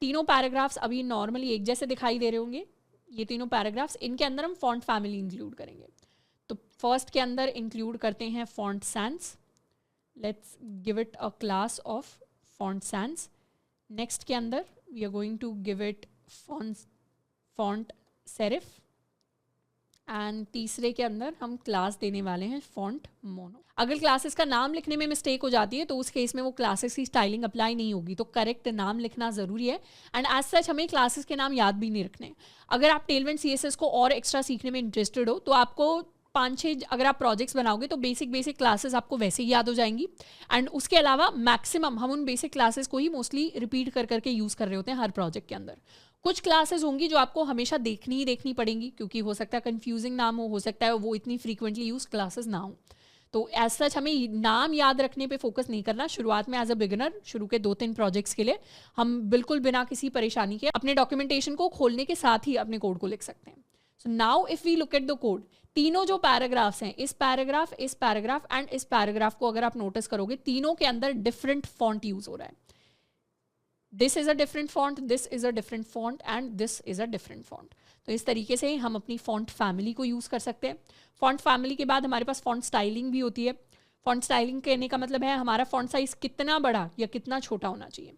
तीनों पैराग्राफ्स अभी नॉर्मली एक जैसे दिखाई दे रहे होंगे। ये तीनों पैराग्राफ्स, इनके अंदर हम फॉन्ट फैमिली इंक्लूड करेंगे। तो फर्स्ट के अंदर इंक्लूड करते हैं font sans. Let's give it a class of font sans. Next के अंदर we are going to give it font serif. And तीसरे के अंदर हम क्लास देने वाले हैं फॉन्ट मोनो। अगर क्लासेस का नाम लिखने में मिस्टेक हो जाती है तो उस केस में वो क्लासेस की स्टाइलिंग अप्लाई नहीं होगी, तो करेक्ट नाम लिखना ज़रूरी है। एंड एज सच हमें क्लासेस के नाम याद भी नहीं रखने। अगर आप टेलविंड CSS को और एक्स्ट्रा सीखने में इंटरेस्टेड हो तो आपको 5-6 अगर आप प्रोजेक्ट्स बनाओगे तो बेसिक क्लासेस आपको वैसे ही याद हो जाएंगी। एंड उसके अलावा मैक्सिमम हम उन बेसिक क्लासेस को ही मोस्टली रिपीट कर करके यूज़ कर रहे होते हैं हर प्रोजेक्ट के अंदर। कुछ क्लासेस होंगी जो आपको हमेशा देखनी पड़ेंगी, क्योंकि हो सकता है कंफ्यूजिंग नाम हो सकता है वो इतनी फ्रीक्वेंटली यूज क्लासेस ना हो। तो एज सच हमें नाम याद रखने पे फोकस नहीं करना। शुरुआत में एज अ बिगिनर शुरू के 2-3 प्रोजेक्ट्स के लिए हम बिल्कुल बिना किसी परेशानी के अपने डॉक्यूमेंटेशन को खोलने के साथ ही अपने कोड को लिख सकते हैं। So now if we look at the code, तीनों जो पैराग्राफ्स हैं, इस पैराग्राफ एंड इस पैराग्राफ को अगर आप नोटिस करोगे, तीनों के अंदर डिफरेंट फॉन्ट यूज हो रहा है. This is a different font, this is a different font and this is a different font. तो इस तरीके से हम अपनी फॉन्ट फैमिली को यूज कर सकते हैं. फॉन्ट फैमिली के बाद हमारे पास फॉन्ट स्टाइलिंग भी होती है. फॉन्ट स्टाइलिंग कहने का मतलब है हमारा फॉन्ट साइज कितना बड़ा या कितना छोटा होना चाहिए.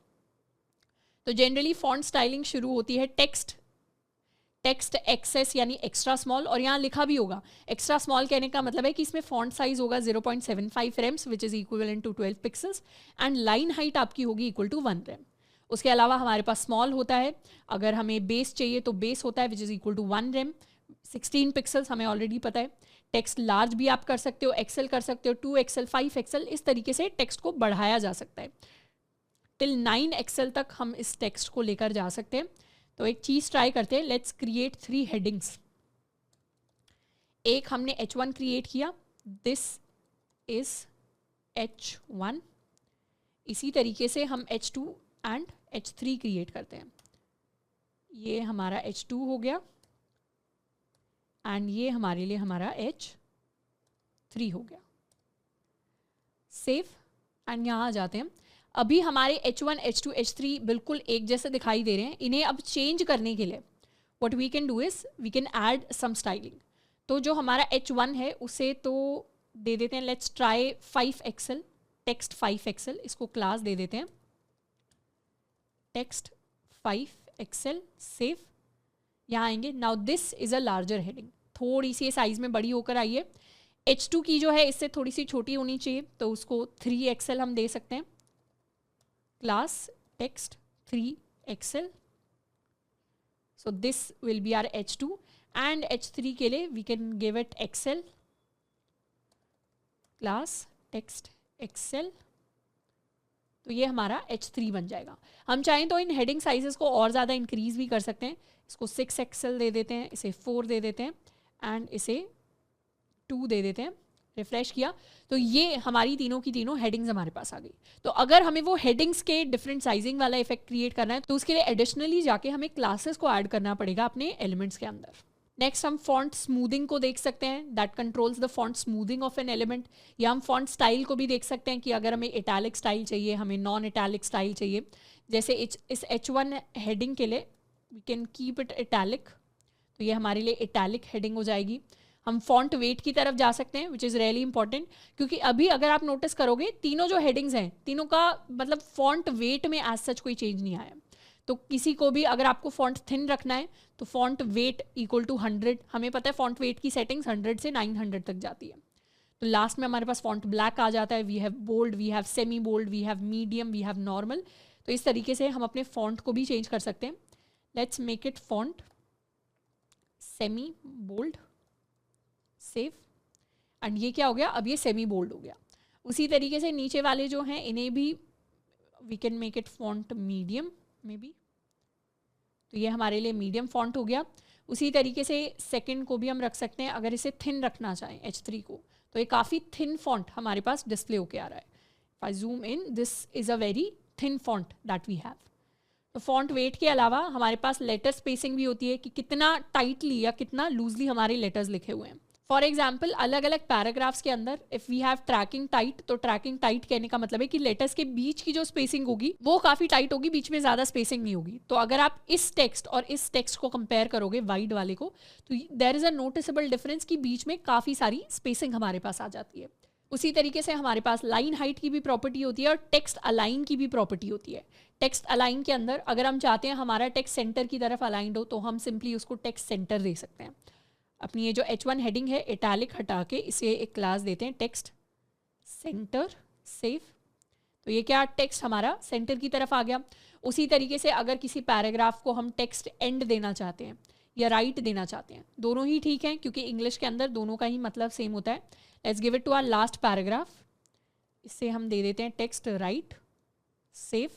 तो जनरली फॉन्ट स्टाइलिंग शुरू होती है टेक्स्ट एक्सेस यानी एक्स्ट्रा स्मॉल, और यहाँ लिखा भी होगा एक्स्ट्रा स्मॉल. कहने का मतलब है कि इसमें फॉन्ट साइज होगा 0.75 rems which is equivalent to 12 pixels and line height आपकी होगी इक्वल टू 1 रेम. उसके अलावा हमारे पास स्मॉल होता है. अगर हमें बेस चाहिए तो बेस होता है which is equal to 1 rem, 16 pixels हमें ऑलरेडी पता है. टेक्स्ट लार्ज भी आप कर सकते हो, एक्सेल कर सकते हो, 2 एक्सेल, 5 एक्सेल, इस तरीके से टेक्स्ट को बढ़ाया जा सकता है. टिल 9 एक्सेल तक हम इस टेक्स्ट को लेकर जा सकते हैं. तो एक चीज़ ट्राई करते हैं. Let's create 3 headings. एक हमने H1 क्रिएट किया, दिस इज H1. इसी तरीके से हम H2 एंड H3 क्रिएट करते हैं. ये हमारा H2 हो गया एंड ये हमारे लिए हमारा H3 हो गया. सेव एंड यहाँ आ जाते हैं. अभी हमारे H1, H2, H3 बिल्कुल एक जैसे दिखाई दे रहे हैं. इन्हें अब चेंज करने के लिए what we can do is we can add some styling. तो जो हमारा H1 है उसे तो दे देते हैं, let's try 5 XL, text 5 XL, इसको क्लास दे देते हैं टेक्स्ट 5 एक्सेल. सेव. यहाँ आएंगे. Now this is a larger heading, थोड़ी सी साइज में बड़ी होकर आई है. H2 की जो है इससे थोड़ी सी छोटी होनी चाहिए, तो उसको 3 एक्सेल हम दे सकते हैं. Class text 3 XL. So this will be our H2 and H3 के लिए we can give it XL, class text XL. तो ये हमारा H3 बन जाएगा. हम चाहें तो इन हेडिंग साइजेस को और ज़्यादा इंक्रीज भी कर सकते हैं. इसको 6 एक्सेल दे देते हैं, इसे 4 दे देते हैं एंड इसे 2 दे देते हैं. रिफ्रेश किया तो ये हमारी तीनों की तीनों हेडिंग्स हमारे पास आ गई. तो अगर हमें वो हेडिंग्स के डिफरेंट साइजिंग वाला इफेक्ट क्रिएट करना है तो उसके लिए एडिशनली जाके हमें क्लासेस को ऐड करना पड़ेगा अपने एलिमेंट्स के अंदर. नेक्स्ट हम फॉन्ट स्मूदिंग को देख सकते हैं, that controls the font smoothing of an element. या हम फॉन्ट स्टाइल को भी देख सकते हैं कि अगर हमें इटैलिक स्टाइल चाहिए, हमें नॉन इटैलिक स्टाइल चाहिए. जैसे इस H1 हेडिंग के लिए we can keep it italic, तो ये हमारे लिए इटैलिक हेडिंग हो जाएगी. हम फॉन्ट वेट की तरफ जा सकते हैं विच इज़ रियली इंपॉर्टेंट, क्योंकि अभी अगर आप नोटिस करोगे तीनों जो हेडिंग्स हैं तीनों का मतलब फॉन्ट वेट में एज सच कोई चेंज नहीं आया. तो किसी को भी अगर आपको फॉन्ट थिन रखना है तो फॉन्ट वेट इक्वल टू 100. हमें पता है फॉन्ट वेट की सेटिंग्स 100 से 900 तक जाती है. तो लास्ट में हमारे पास फॉन्ट ब्लैक आ जाता है. We have bold, we have semi bold, we have medium, we have normal. तो इस तरीके से हम अपने फॉन्ट को भी चेंज कर सकते हैं. Let's make it font semi bold. Save. And ये क्या हो गया, अब ये सेमी बोल्ड हो गया. उसी तरीके से नीचे वाले जो हैं इन्हें भी we can make it font medium maybe. तो ये हमारे लिए मीडियम फॉन्ट हो गया. उसी तरीके से सेकंड को भी हम रख सकते हैं. अगर इसे थिन रखना चाहें H3 को, तो ये काफ़ी थिन फॉन्ट हमारे पास डिस्प्ले होके आ रहा है. If I zoom in, this is a very thin font that we have. तो फॉन्ट वेट के अलावा हमारे पास लेटर स्पेसिंग भी होती है कि कितना टाइटली या कितना लूजली हमारे लेटर्स लिखे हुए हैं. फॉर एग्जाम्पल अलग अलग पैराग्राफ्स के अंदर if we have tracking tight, तो ट्रैकिंग टाइट कहने का मतलब है कि लेटर्स के बीच की जो स्पेसिंग होगी वो काफ़ी टाइट होगी, बीच में ज़्यादा स्पेसिंग नहीं होगी. तो अगर आप इस टेक्स्ट और इस टेक्स्ट को कंपेयर करोगे वाइड वाले को, तो there is a noticeable difference कि बीच में काफ़ी सारी स्पेसिंग हमारे पास आ जाती है. उसी तरीके से हमारे पास लाइन हाइट की भी प्रॉपर्टी होती है और टेक्स्ट अलाइन की भी प्रॉपर्टी होती है. टेक्स्ट अलाइन के अंदर अगर हम चाहते हैं हमारा टेक्स्ट सेंटर की तरफ अलाइंड हो, तो हम सिंपली उसको टेक्स्ट सेंटर दे सकते हैं. अपनी ये जो H1 हेडिंग है इटैलिक हटा के इसे एक क्लास देते हैं टेक्स्ट सेंटर. सेव. तो ये क्या, टेक्स्ट हमारा सेंटर की तरफ आ गया. उसी तरीके से अगर किसी पैराग्राफ को हम टेक्स्ट एंड देना चाहते हैं या राइट देना चाहते हैं, दोनों ही ठीक हैं क्योंकि इंग्लिश के अंदर दोनों का ही मतलब सेम होता है. Let's give it to our last paragraph. इससे हम दे देते हैं टेक्स्ट राइट. सेव.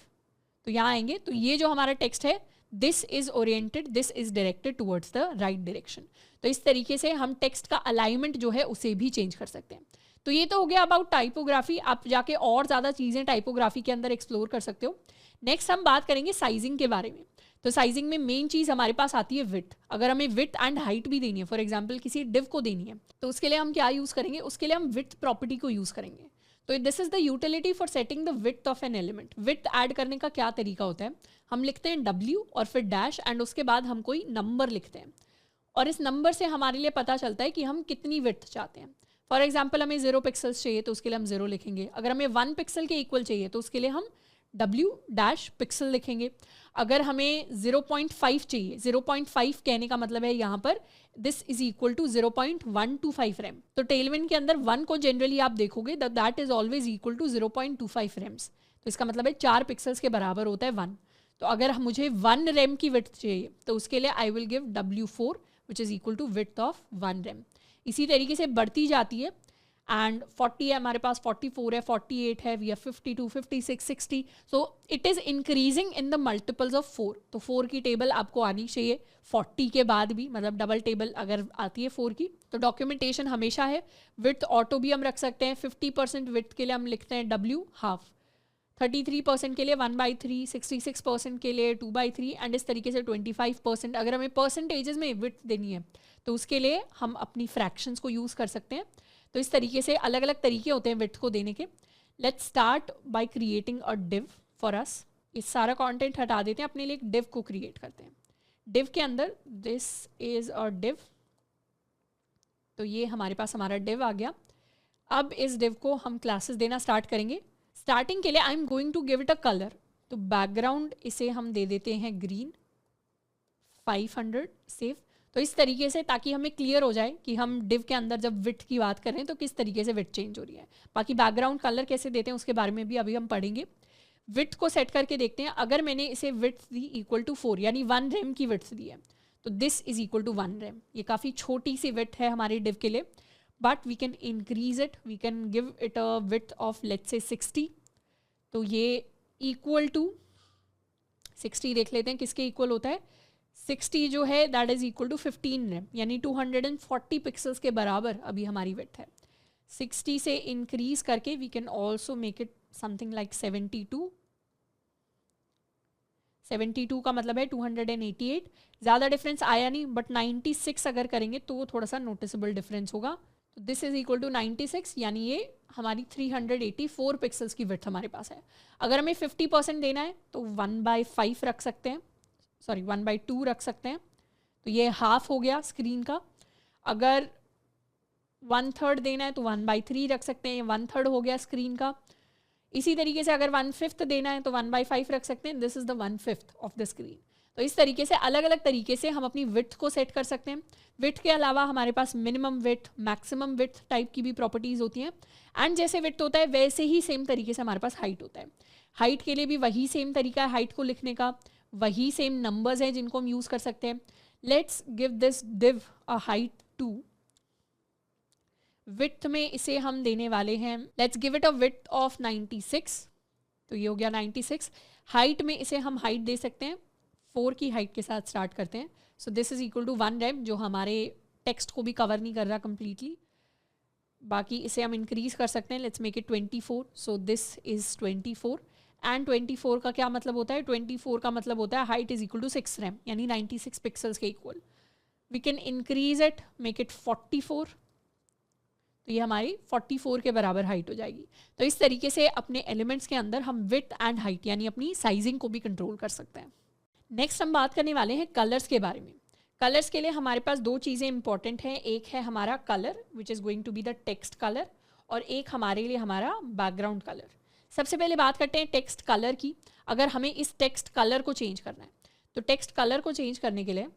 तो यहाँ आएंगे तो ये जो हमारा टेक्स्ट है this is oriented, this is directed towards the right direction. तो इस तरीके से हम टेक्स्ट का अलाइनमेंट जो है उसे भी चेंज कर सकते हैं. तो ये तो हो गया अबाउट टाइपोग्राफी. आप जाके और ज़्यादा चीज़ें टाइपोग्राफी के अंदर एक्सप्लोर कर सकते हो. नेक्स्ट हम बात करेंगे साइजिंग के बारे में. तो साइजिंग में मेन चीज़ हमारे पास आती है विड्थ। अगर हमें विड्थ एंड हाइट भी देनी है, फॉर एग्जांपल किसी डिव को देनी है, तो उसके लिए हम क्या यूज़ करेंगे, उसके लिए हम विड्थ प्रॉपर्टी को यूज़ करेंगे। तो this is the utility for setting the width of an element. Width add करने का क्या तरीका होता है, हम लिखते हैं W और फिर डैश एंड उसके बाद हम कोई नंबर लिखते हैं, और इस नंबर से हमारे लिए पता चलता है कि हम कितनी विड्थ चाहते हैं। फॉर एग्जाम्पल हमें 0 पिक्सल्स चाहिए तो उसके लिए हम 0 लिखेंगे। अगर हमें 1 पिक्सल के इक्वल चाहिए तो उसके लिए हम W डैश पिक्सल लिखेंगे। अगर हमें 0.5 चाहिए, 0.5 कहने का मतलब है यहाँ पर this is equal to 0.125 rem. तो टेलविंड के अंदर 1 को जनरली आप देखोगे that is always equal to 0.25 rems. तो इसका मतलब है 4 पिक्सल्स के बराबर होता है 1। तो अगर मुझे 1 रैम की विड्थ चाहिए तो उसके लिए I will give W4 which is equal to width of 1 rem. इसी तरीके से बढ़ती जाती है एंड 40 है हमारे पास, 44 है, 48 है, we are 52, 56, 60। So it is increasing in the multiples of 4। तो 4 की टेबल आपको आनी चाहिए 40 के बाद भी, मतलब डबल टेबल अगर आती है 4 की। तो डॉक्यूमेंटेशन हमेशा है। विड्थ ऑटो भी हम रख सकते हैं। 50% विड्थ के लिए हम लिखते हैं W हाफ, 33% के लिए 1/3, 66% के लिए 2/3 एंड इस तरीके से 25%। अगर हमें परसेंटेजेस में विड्थ देनी है तो उसके लिए हम अपनी फ्रैक्शंस को यूज़ कर सकते हैं। तो इस तरीके से अलग अलग तरीके होते हैं विड्थ को देने के। Let's start by creating a div for us. इस सारा कंटेंट हटा देते हैं, अपने लिए एक डिव को क्रिएट करते हैं। डिव के अंदर दिस इज अ डिव। तो ये हमारे पास हमारा डिव आ गया। अब इस डिव को हम क्लासेस देना स्टार्ट करेंगे। स्टार्टिंग के लिए I am going to give it a colour. तो बैकग्राउंड इसे हम दे देते हैं ग्रीन, 500 सेव। तो इस तरीके से ताकि हमें क्लियर हो जाए कि हम डिव के अंदर जब विड्थ की बात कर रहे हैं तो किस तरीके से विड्थ चेंज हो रही है। बाकी बैकग्राउंड कलर कैसे देते हैं उसके बारे में भी अभी हम पढ़ेंगे। विड्थ को सेट करके देखते हैं। अगर मैंने इसे विड्थ दी इक्वल टू 4 यानी 1 रैम की विड्थ दी है तो this is equal to 1 rem. ये काफ़ी छोटी सी विड्थ है हमारे डिव के लिए, but we can increase it. We can give it a width of let's say 60। तो ये इक्वल टू 60 देख लेते हैं किसके इक्वल होता है। 60 जो है that is equal to 15 rem, यानी 240 पिक्सल्स के बराबर अभी हमारी विड्थ है। 60 से इंक्रीज करके we can also make it something like 72। 72 का मतलब है 288। ज़्यादा डिफरेंस आया नहीं, बट 96 अगर करेंगे तो वो थोड़ा सा नोटिसेबल डिफरेंस होगा। तो दिस इज इक्वल टू 96, यानी ये हमारी 384 पिक्सल्स की विड्थ हमारे पास है। अगर हमें 50% देना है तो 1/5 रख सकते हैं, सॉरी 1/2 रख सकते हैं। तो ये हाफ हो गया स्क्रीन का। अगर 1/3 देना है तो 1/3 रख सकते हैं, 1/3 हो गया स्क्रीन का। इसी तरीके से अगर 1/5 देना है तो 1/5 रख सकते हैं, this is the 1/5 of the screen. तो इस तरीके से अलग अलग तरीके से हम अपनी विड्थ को सेट कर सकते हैं। विड्थ के अलावा हमारे पास minimum width, maximum width type की भी प्रॉपर्टीज़ होती हैं। एंड जैसे विड्थ होता है वैसे ही सेम तरीके से हमारे पास हाइट होता है। हाइट के लिए भी वही सेम तरीका है हाइट को लिखने का, वही सेम नंबर्स हैं जिनको हम यूज़ कर सकते हैं। Let's give this div a height 2। Width में इसे हम देने वाले हैं, let's give it a width of 96। तो ये हो गया 96। हाइट में इसे हम हाइट दे सकते हैं 4 की हाइट के साथ स्टार्ट करते हैं। So this is equal to 1 rem, जो हमारे टेक्स्ट को भी कवर नहीं कर रहा कंप्लीटली। बाकी इसे हम इंक्रीज कर सकते हैं, let's make it 24। So this is 24 and 24 का क्या मतलब होता है, 24 का मतलब होता है height is equal to 6 rem, यानी 96 पिक्सल्स के equal. We can increase it, make it 44। तो ये हमारी 44 के बराबर हाइट हो जाएगी। तो इस तरीके से अपने एलिमेंट्स के अंदर हम विड्थ एंड हाइट यानी अपनी साइजिंग को भी कंट्रोल कर सकते हैं। नेक्स्ट हम बात करने वाले हैं कलर्स के बारे में। कलर्स के लिए हमारे पास 2 चीज़ें इंपॉर्टेंट हैं। एक है हमारा colour which is going to be the text colour, और एक हमारे लिए हमारा बैकग्राउंड कलर। सबसे पहले बात करते हैं टेक्स्ट कलर की। अगर हमें इस टेक्स्ट कलर को चेंज करना है तो टेक्स्ट कलर को चेंज करने के लिए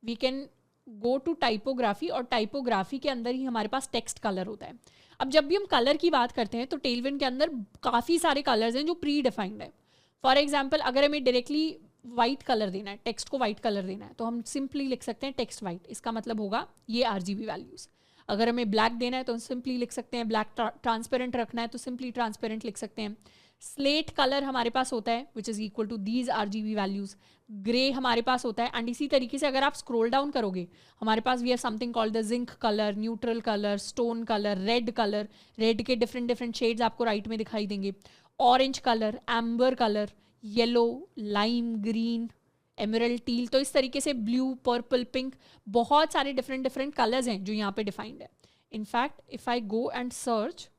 we can go to typography, और टाइपोग्राफी के अंदर ही हमारे पास टेक्स्ट कलर होता है। अब जब भी हम कलर की बात करते हैं तो टेलविंड के अंदर काफ़ी सारे कलर्स हैं जो प्री डिफाइंड है। फॉर एग्जाम्पल अगर हमें डायरेक्टली वाइट कलर देना है, टेक्स्ट को वाइट कलर देना है, तो हम सिंपली लिख सकते हैं टेक्स्ट वाइट। इसका मतलब होगा ये RGB वैल्यूज़। अगर हमें ब्लैक देना है तो हम सिंपली लिख सकते हैं ब्लैक। ट्रांसपेरेंट रखना है तो सिंपली ट्रांसपेरेंट लिख सकते हैं। स्लेट कलर हमारे पास होता है which is equal to these RGB values. Grey हमारे पास होता है। एंड इसी तरीके से अगर आप स्क्रॉल डाउन करोगे हमारे पास we have something called the zinc colour, neutral colour, stone colour, red colour. Red के डिफरेंट शेड्स आपको राइट में दिखाई देंगे। Orange colour, amber colour, yellow, lime green, emerald teal, तो इस तरीके से ब्लू, पर्पल, पिंक, बहुत सारे डिफरेंट डिफरेंट कलर्स हैं जो यहाँ पे डिफाइंड है. In fact if I go and search,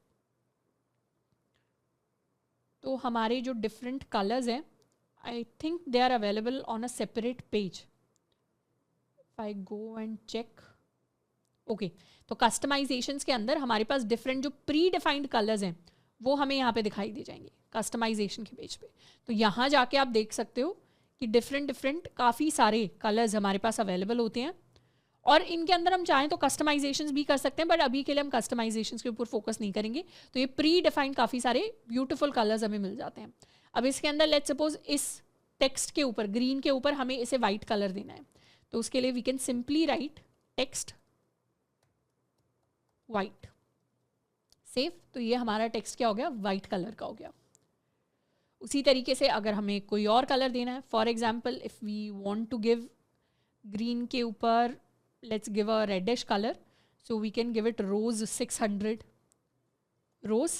तो हमारे जो डिफरेंट कलर्स हैं, I think they are available on a separate page. If I go and check, okay, तो कस्टमाइजेशंस के अंदर हमारे पास डिफरेंट जो प्री डिफाइंड कलर्स हैं वो हमें यहाँ पे दिखाई दे जाएंगे कस्टमाइजेशन के पेज पे. तो यहाँ जाके आप देख सकते हो कि डिफरेंट डिफरेंट काफ़ी सारे कलर्स हमारे पास अवेलेबल होते हैं, और इनके अंदर हम चाहें तो कस्टमाइजेशंस भी कर सकते हैं, बट अभी के लिए हम कस्टमाइजेशंस के ऊपर फोकस नहीं करेंगे. तो ये प्री डिफाइंड काफ़ी सारे ब्यूटीफुल कलर्स हमें मिल जाते हैं. अब इसके अंदर लेट्स सपोज इस टेक्स्ट के ऊपर, ग्रीन के ऊपर हमें इसे वाइट कलर देना है, तो उसके लिए we can simply write text white, save. तो ये हमारा टेक्स्ट क्या हो गया, वाइट कलर का हो गया. उसी तरीके से अगर हमें कोई और कलर देना है, for example if we want to give green के ऊपर, let's give a reddish colour, so we can give it rose 600 rose.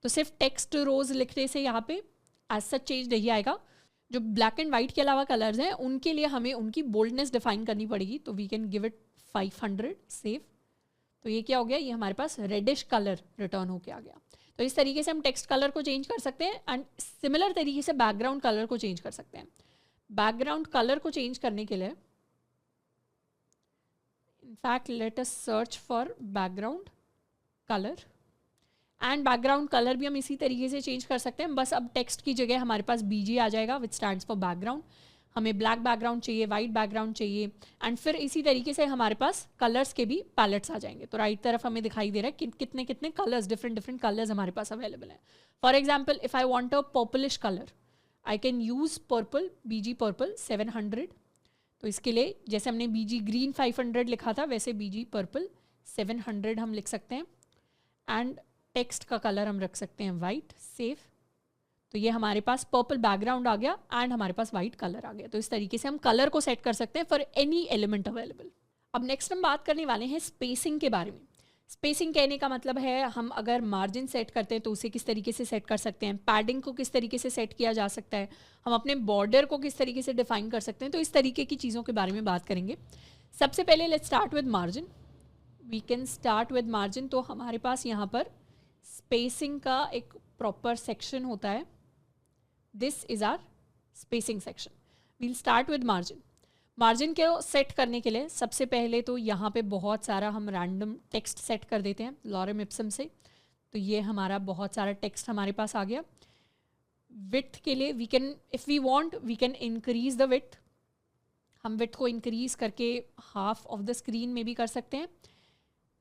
तो सिर्फ टेक्स्ट रोज लिखने से यहाँ पे एज सच चेंज नहीं आएगा. जो ब्लैक एंड वाइट के अलावा कलर्स हैं उनके लिए हमें उनकी बोल्डनेस डिफाइन करनी पड़ेगी, तो we can give it 500, save. तो ये क्या हो गया, ये हमारे पास रेडिश कलर रिटर्न होके आ गया. तो इस तरीके से हम टेक्स्ट कलर को चेंज कर सकते हैं, एंड सिमिलर तरीके से बैकग्राउंड कलर को चेंज कर सकते हैं. बैकग्राउंड कलर को चेंज करने के लिए in fact let us search for background colour, and background colour भी हम इसी तरीके से चेंज कर सकते हैं. बस अब टेक्स्ट की जगह हमारे पास BG आ जाएगा विच स्टैंड्स फॉर बैकग्राउंड. हमें ब्लैक बैकग्राउंड चाहिए, वाइट बैकग्राउंड चाहिए, एंड फिर इसी तरीके से हमारे पास कलर्स के भी पैलेट्स आ जाएंगे. तो राइट तरफ हमें दिखाई दे रहा है कि कितने कितने कलर्स, डिफरेंट डिफरेंट कलर्स हमारे पास अवेलेबल हैं. For example if I want a purplish colour, I can use purple, BG purple 700. तो इसके लिए जैसे हमने BG ग्रीन 500 लिखा था, वैसे BG पर्पल 700 हम लिख सकते हैं, एंड टेक्स्ट का कलर हम रख सकते हैं वाइट, सेव. तो ये हमारे पास पर्पल बैकग्राउंड आ गया एंड हमारे पास वाइट कलर आ गया. तो इस तरीके से हम कलर को सेट कर सकते हैं फॉर एनी एलिमेंट अवेलेबल. अब नेक्स्ट हम बात करने वाले हैं स्पेसिंग के बारे में. स्पेसिंग कहने का मतलब है हम अगर मार्जिन सेट करते हैं तो उसे किस तरीके से सेट कर सकते हैं, पैडिंग को किस तरीके से सेट किया जा सकता है, हम अपने बॉर्डर को किस तरीके से डिफाइन कर सकते हैं. तो इस तरीके की चीज़ों के बारे में बात करेंगे. सबसे पहले let's start with margin. We can start with margin. तो हमारे पास यहाँ पर स्पेसिंग का एक प्रॉपर सेक्शन होता है. This is our spacing section. We'll start with margin. Margin को सेट करने के लिए सबसे पहले तो यहाँ पे बहुत सारा हम रैंडम टेक्स्ट सेट कर देते हैं लॉरेम इप्सम से. तो ये हमारा बहुत सारा टेक्स्ट हमारे पास आ गया. विड्थ के लिए we can, if we want we can increase the width. हम विड्थ को इंक्रीज करके हाफ ऑफ द स्क्रीन में भी कर सकते हैं,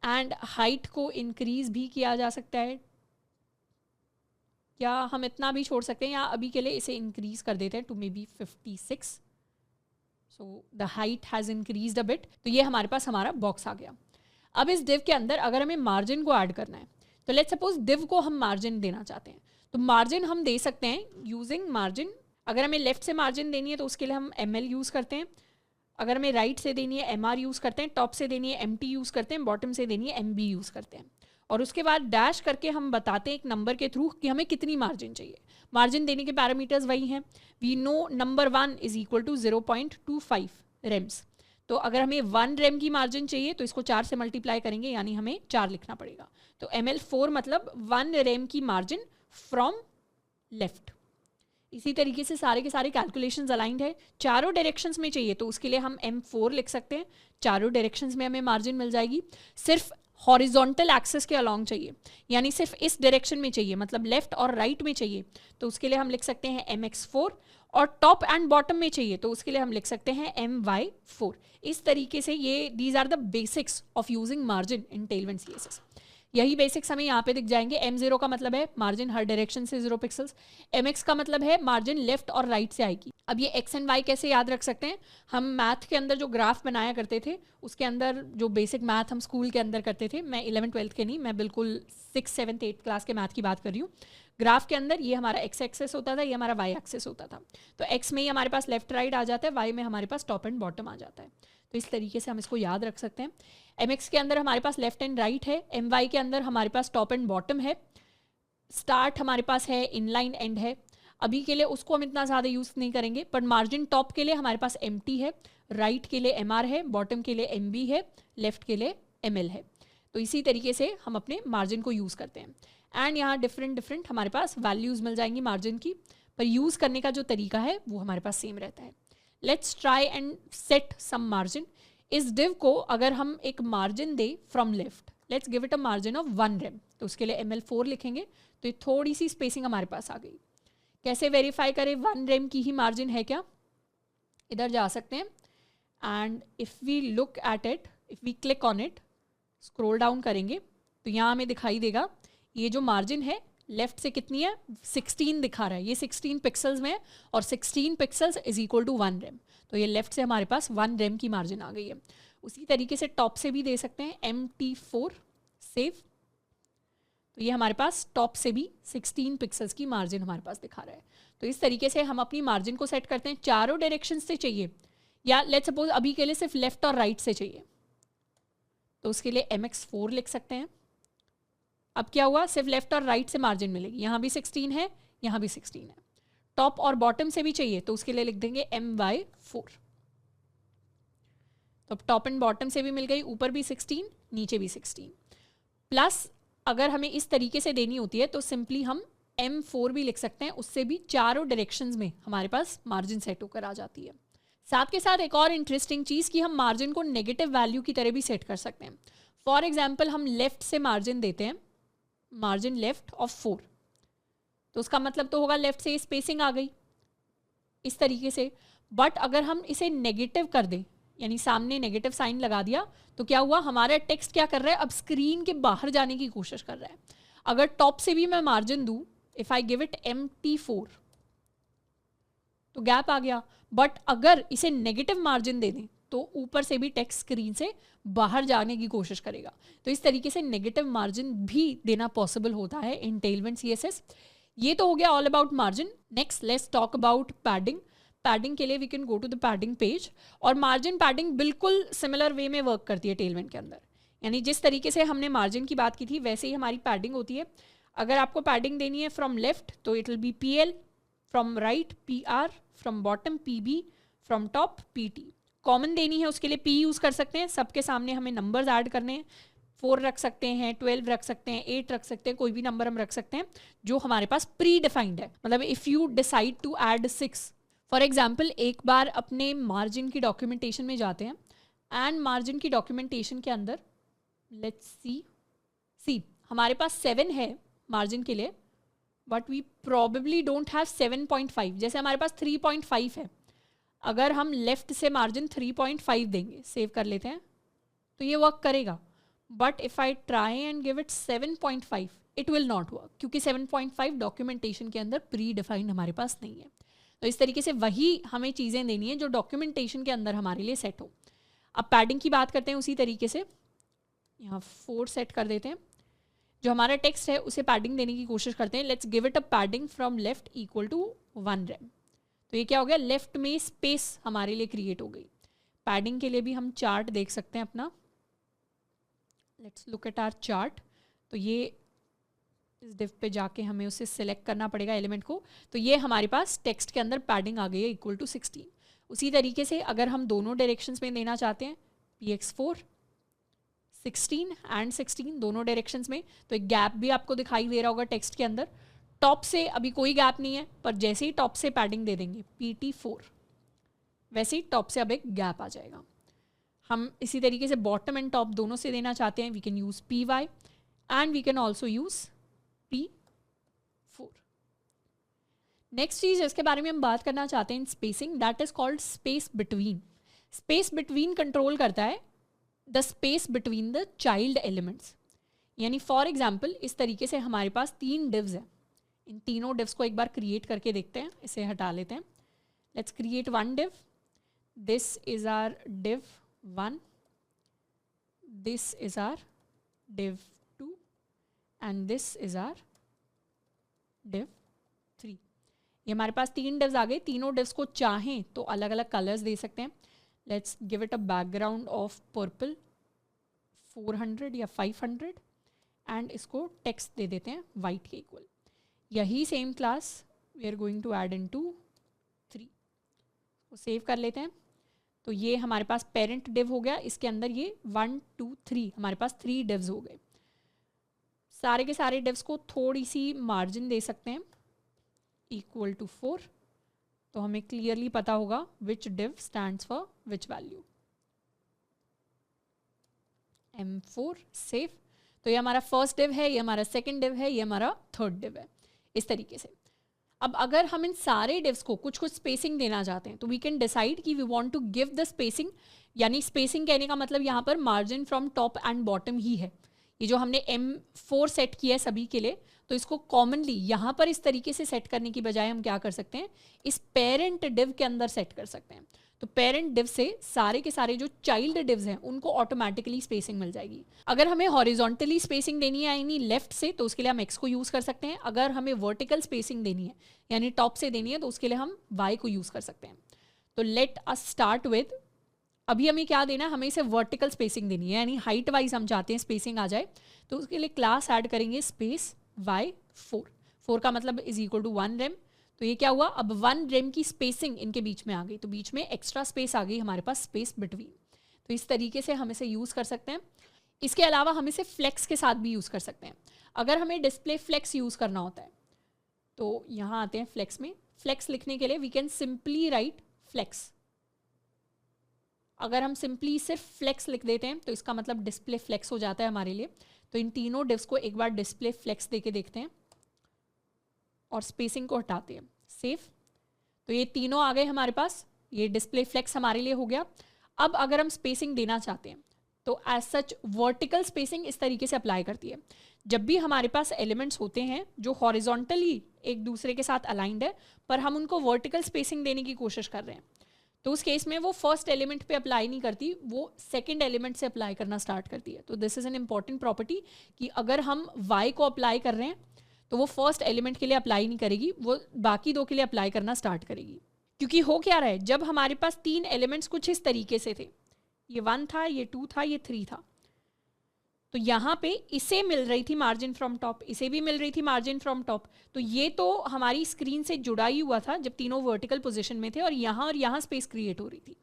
एंड हाइट को इंक्रीज भी किया जा सकता है, या हम इतना भी छोड़ सकते हैं, या अभी के लिए इसे इंक्रीज कर देते हैं to maybe 56. So the height has increased a bit. तो ये हमारे पास हमारा बॉक्स आ गया. अब इस डिव के अंदर अगर हमें मार्जिन को ऐड करना है, तो लेट्स सपोज डिव को हम मार्जिन देना चाहते हैं, तो मार्जिन हम दे सकते हैं यूजिंग मार्जिन. अगर हमें लेफ्ट से मार्जिन देनी है तो उसके लिए हम ML यूज़ करते हैं. अगर हमें राइट से देनी है MR यूज़ करते हैं, टॉप से देनी है MT यूज़ करते हैं, बॉटम से देनी है MB यूज़ करते हैं. और उसके बाद डैश करके हम बताते हैं एक नंबर के थ्रू कि हमें कितनी मार्जिन चाहिए. मार्जिन देने के पैरामीटर्स वही हैं. We know number 1 is equal to 0.25 rems. तो अगर हमें 1 रेम की मार्जिन चाहिए तो इसको 4 से मल्टीप्लाई करेंगे, यानी हमें 4 लिखना पड़ेगा. तो ML4 मतलब 1 रेम की मार्जिन फ्रॉम लेफ्ट. इसी तरीके से सारे के सारे कैलकुलेशंस अलाइंड है. चारों डायरेक्शंस में चाहिए तो उसके लिए हम M4 लिख सकते हैं. चारों डायरेक्शंस में हमें मार्जिन मिल जाएगी. सिर्फ हॉरिजॉन्टल एक्सिस के अलॉन्ग चाहिए, यानी सिर्फ इस डायरेक्शन में चाहिए, मतलब लेफ्ट और राइट में चाहिए, तो उसके लिए हम लिख सकते हैं MX4. और टॉप एंड बॉटम में चाहिए तो उसके लिए हम लिख सकते हैं MY4. इस तरीके से ये these are the basics of using margin in Tailwind CSS. यही बेसिक्स हमें यहाँ पे दिख जाएंगे. M0 का मतलब है मार्जिन हर डायरेक्शन से 0 पिक्सल्स. MX का मतलब है मार्जिन लेफ्ट और राइट से आएगी. अब ये X एंड Y कैसे याद रख सकते हैं? हम मैथ के अंदर जो ग्राफ बनाया करते थे उसके अंदर जो बेसिक मैथ हम स्कूल के अंदर करते थे, मैं 11th-12th के नहीं, मैं बिल्कुल 6th 7th 8th क्लास के मैथ की बात कर रही हूँ. ग्राफ के अंदर ये हमारा X एक्सेस होता था, ये हमारा Y एक्सेस होता था. तो X में ही हमारे पास लेफ्ट राइट आ जाता है, Y में हमारे पास टॉप एंड बॉटम आ जाता है. तो इस तरीके से हम इसको याद रख सकते हैं. MX के अंदर हमारे पास लेफ्ट एंड राइट है. MY के अंदर हमारे पास टॉप एंड बॉटम है. स्टार्ट हमारे पास है, इनलाइन एंड है. अभी के लिए उसको हम इतना ज़्यादा यूज़ नहीं करेंगे, पर मार्जिन टॉप के लिए हमारे पास MT है, राइट के लिए MR है, बॉटम के लिए MB है, लेफ्ट के लिए ML है। तो इसी तरीके से हम अपने मार्जिन को यूज़ करते हैं। एंड यहाँ डिफरेंट हमारे पास वैल्यूज़ मिल जाएंगी मार्जिन की, पर यूज़ करने का जो तरीका है वो हमारे पास सेम रहता है। Let's try and set some margin. इस डिव को अगर हम एक मार्जिन दे from left, let's give it a margin of 1 rem, तो उसके लिए ML4 लिखेंगे, तो ये थोड़ी सी स्पेसिंग हमारे पास आ गई। कैसे वेरीफाई करें 1 रेम की ही मार्जिन है क्या? इधर जा सकते हैं and if we look at it, if we click on it, scroll down करेंगे तो यहाँ हमें दिखाई देगा ये जो मार्जिन है लेफ्ट से कितनी है, 16 दिखा रहा है, ये 16 पिक्सल्स में है और 16 pixels is equal to 1 rem. तो ये लेफ्ट से हमारे पास 1 रेम की मार्जिन आ गई है। उसी तरीके से टॉप से भी दे सकते हैं, MT4 सेव, तो ये हमारे पास टॉप से भी 16 पिक्सल्स की मार्जिन हमारे पास दिखा रहा है। तो इस तरीके से हम अपनी मार्जिन को सेट करते हैं। चारों डायरेक्शन से चाहिए या लेट्स सपोज अभी के लिए सिर्फ लेफ्ट और राइट से चाहिए, तो उसके लिए MX4 लिख सकते हैं। अब क्या हुआ, सिर्फ लेफ्ट और राइट से मार्जिन मिलेगी, यहाँ भी 16 है, यहाँ भी 16 है। टॉप और बॉटम से भी चाहिए तो उसके लिए लिख देंगे MY4। तो टॉप एंड बॉटम से भी मिल गई, ऊपर भी 16 नीचे भी 16। प्लस अगर हमें इस तरीके से देनी होती है तो सिंपली हम M4 भी लिख सकते हैं, उससे भी चारों डायरेक्शंस में हमारे पास मार्जिन सेट होकर आ जाती है। साथ के साथ एक और इंटरेस्टिंग चीज़ कि हम मार्जिन को नेगेटिव वैल्यू की तरह भी सेट कर सकते हैं। फॉर एग्जाम्पल हम लेफ्ट से मार्जिन देते हैं, मार्जिन लेफ्ट ऑफ 4, तो उसका मतलब तो होगा लेफ्ट से स्पेसिंग आ गई इस तरीके से। बट अगर हम इसे नेगेटिव कर दें, यानी सामने नेगेटिव साइन लगा दिया, तो क्या हुआ, हमारा टेक्स्ट क्या कर रहा है, अब स्क्रीन के बाहर जाने की कोशिश कर रहा है। अगर टॉप से भी मैं मार्जिन दूं, if I give it MT4, तो गैप आ गया। बट अगर इसे नेगेटिव मार्जिन दे दें तो ऊपर से भी टेक्स्ट स्क्रीन से बाहर जाने की कोशिश करेगा। तो इस तरीके से नेगेटिव मार्जिन भी देना पॉसिबल होता है इन टेलविंड CSS। ये तो हो गया all about margin. Next let's talk about padding. Padding के लिए we can go to the padding page, और मार्जिन पैडिंग बिल्कुल सिमिलर वे में वर्क करती है टेलविंड के अंदर। यानी जिस तरीके से हमने मार्जिन की बात की थी वैसे ही हमारी पैडिंग होती है। अगर आपको पैडिंग देनी है फ्रॉम लेफ्ट तो it will be PL, from right PR, from bottom PB, from top PT। Common देनी है उसके लिए P यूज़ कर सकते हैं, सबके सामने हमें नंबर्स ऐड करने हैं, 4 रख सकते हैं, 12 रख सकते हैं, 8 रख सकते हैं, कोई भी नंबर हम रख सकते हैं जो हमारे पास प्री डिफाइंड है। मतलब if you decide to add 6 for example, एक बार अपने मार्जिन की डॉक्यूमेंटेशन में जाते हैं एंड मार्जिन की डॉक्यूमेंटेशन के अंदर लेट्स सी हमारे पास 7 है मार्जिन के लिए, but we probably don't have 7.5। जैसे हमारे पास 3.5 है, अगर हम लेफ्ट से मार्जिन 3.5 देंगे, सेव कर लेते हैं, तो ये वर्क करेगा। But if I try and give it 7.5 it will not work, क्योंकि 7.5 डॉक्यूमेंटेशन के अंदर प्री डिफाइंड हमारे पास नहीं है। तो इस तरीके से वही हमें चीज़ें देनी है जो डॉक्यूमेंटेशन के अंदर हमारे लिए सेट हो। अब पैडिंग की बात करते हैं, उसी तरीके से यहाँ 4 सेट कर देते हैं। जो हमारा टेक्स्ट है उसे पैडिंग देने की कोशिश करते हैं। Let's give it a padding from left equal to 1 rem. तो ये क्या हो गया, लेफ्ट में स्पेस हमारे लिए क्रिएट हो गई। पैडिंग के लिए भी हम चार्ट देख सकते हैं अपना। Let's look at our chart. तो ये इस डिव पे जाके हमें उसे सिलेक्ट करना पड़ेगा एलिमेंट को। तो ये हमारे पास टेक्स्ट के अंदर पैडिंग आ गई है इक्वल टू 16। उसी तरीके से अगर हम दोनों डायरेक्शंस में देना चाहते हैं, PX4 16 एंड 16 दोनों डायरेक्शंस में, तो एक गैप भी आपको दिखाई दे रहा होगा टेक्स्ट के अंदर। टॉप से अभी कोई गैप नहीं है, पर जैसे ही टॉप से पैडिंग दे देंगे PT4, वैसे ही टॉप से अब एक गैप आ जाएगा। हम इसी तरीके से बॉटम एंड टॉप दोनों से देना चाहते हैं, we can use PY and we can also use P4। Next चीज़ जिसके बारे में हम बात करना चाहते हैं, spacing, that is called space between. Space between control करता है the space between the child elements. यानी फॉर एग्जाम्पल इस तरीके से हमारे पास 3 डिव्स हैं। इन तीनों डिव्स को एक बार क्रिएट करके देखते हैं, इसे हटा लेते हैं। Let's create 1 div. This is our div 1, this is our div 2 and this is our div 3। ये हमारे पास 3 divs आ गए। तीनों divs को चाहें तो अलग अलग कलर्स दे सकते हैं। Let's give it a background of purple 400 या 500 एंड इसको टेक्स्ट दे देते हैं वाइट के इक्वल। यही same class we are going to add into 3, वो सेव कर लेते हैं। तो ये हमारे पास पेरेंट डिव हो गया, इसके अंदर ये 1 2 3 हमारे पास 3 डिव्स हो गए। सारे के सारे डिव्स को थोड़ी सी मार्जिन दे सकते हैं इक्वल टू 4, तो हमें क्लियरली पता होगा which div stands for which value. M4 save. तो ये हमारा फर्स्ट डिव है, ये हमारा सेकंड डिव है, ये हमारा थर्ड डिव है, इस तरीके से। अब अगर हम इन सारे डिव्स को कुछ कुछ स्पेसिंग देना चाहते हैं तो वी कैन डिसाइड कि we want to give the spacing, यानी स्पेसिंग कहने का मतलब यहाँ पर margin from top and bottom ही है। ये जो हमने M4 सेट किया है सभी के लिए, तो इसको कॉमनली यहाँ पर इस तरीके से सेट करने की बजाय हम क्या कर सकते हैं, इस पेरेंट डिव के अंदर सेट कर सकते हैं। तो पेरेंट डिव से सारे के सारे जो चाइल्ड डिव्स हैं उनको ऑटोमेटिकली स्पेसिंग मिल जाएगी। अगर हमें हॉरिजॉन्टली स्पेसिंग देनी है यानी लेफ्ट से, तो उसके लिए हम एक्स को यूज़ कर सकते हैं। अगर हमें वर्टिकल स्पेसिंग देनी है यानी टॉप से देनी है, तो उसके लिए हम वाई को यूज़ कर सकते हैं। तो लेट अस स्टार्ट विद, अभी हमें क्या देना है, हमें इसे वर्टिकल स्पेसिंग देनी है, यानी हाइट वाइज हम चाहते हैं स्पेसिंग आ जाए। तो उसके लिए क्लास ऐड करेंगे स्पेस y4, 4 का मतलब इज इक्वल टू 1 रेम। तो ये क्या हुआ, अब 1 रेम की स्पेसिंग इनके बीच में आ गई, तो बीच में एक्स्ट्रा स्पेस आ गई हमारे पास, स्पेस बिटवीन। तो इस तरीके से हम इसे यूज़ कर सकते हैं। इसके अलावा हम इसे फ्लेक्स के साथ भी यूज़ कर सकते हैं। अगर हमें डिस्प्ले फ्लेक्स यूज़ करना होता है तो यहाँ आते हैं फ्लेक्स में। फ्लेक्स लिखने के लिए we can simply write flex. अगर हम सिंपली सिर्फ फ्लेक्स लिख देते हैं तो इसका मतलब डिस्प्ले फ्लेक्स हो जाता है हमारे लिए। तो इन तीनों डिव्स को एक बार डिस्प्ले फ्लेक्स देके देखते हैं और स्पेसिंग को हटाते हैं, सेव। तो ये तीनों आ गए हमारे पास, ये डिस्प्ले फ्लेक्स हमारे लिए हो गया। अब अगर हम स्पेसिंग देना चाहते हैं तो एज सच वर्टिकल स्पेसिंग इस तरीके से अप्लाई करती है। जब भी हमारे पास एलिमेंट्स होते हैं जो हॉरिजॉन्टली एक दूसरे के साथ अलाइंड है, पर हम उनको वर्टिकल स्पेसिंग देने की कोशिश कर रहे हैं, तो उस केस में वो फर्स्ट एलिमेंट पे अप्लाई नहीं करती, वो सेकंड एलिमेंट से अप्लाई करना स्टार्ट करती है। तो this is an important property कि अगर हम y को अप्लाई कर रहे हैं तो वो फर्स्ट एलिमेंट के लिए अप्लाई नहीं करेगी, वो बाकी दो के लिए अप्लाई करना स्टार्ट करेगी। क्योंकि हो क्या रहा है, जब हमारे पास 3 एलिमेंट्स कुछ इस तरीके से थे, ये 1 था, ये 2 था, ये 3 था, तो यहाँ पे इसे मिल रही थी मार्जिन फ्रॉम टॉप, इसे भी मिल रही थी मार्जिन फ्रॉम टॉप। तो ये तो हमारी स्क्रीन से जुड़ा ही हुआ था जब तीनों वर्टिकल पोजीशन में थे और यहाँ स्पेस क्रिएट हो रही थी।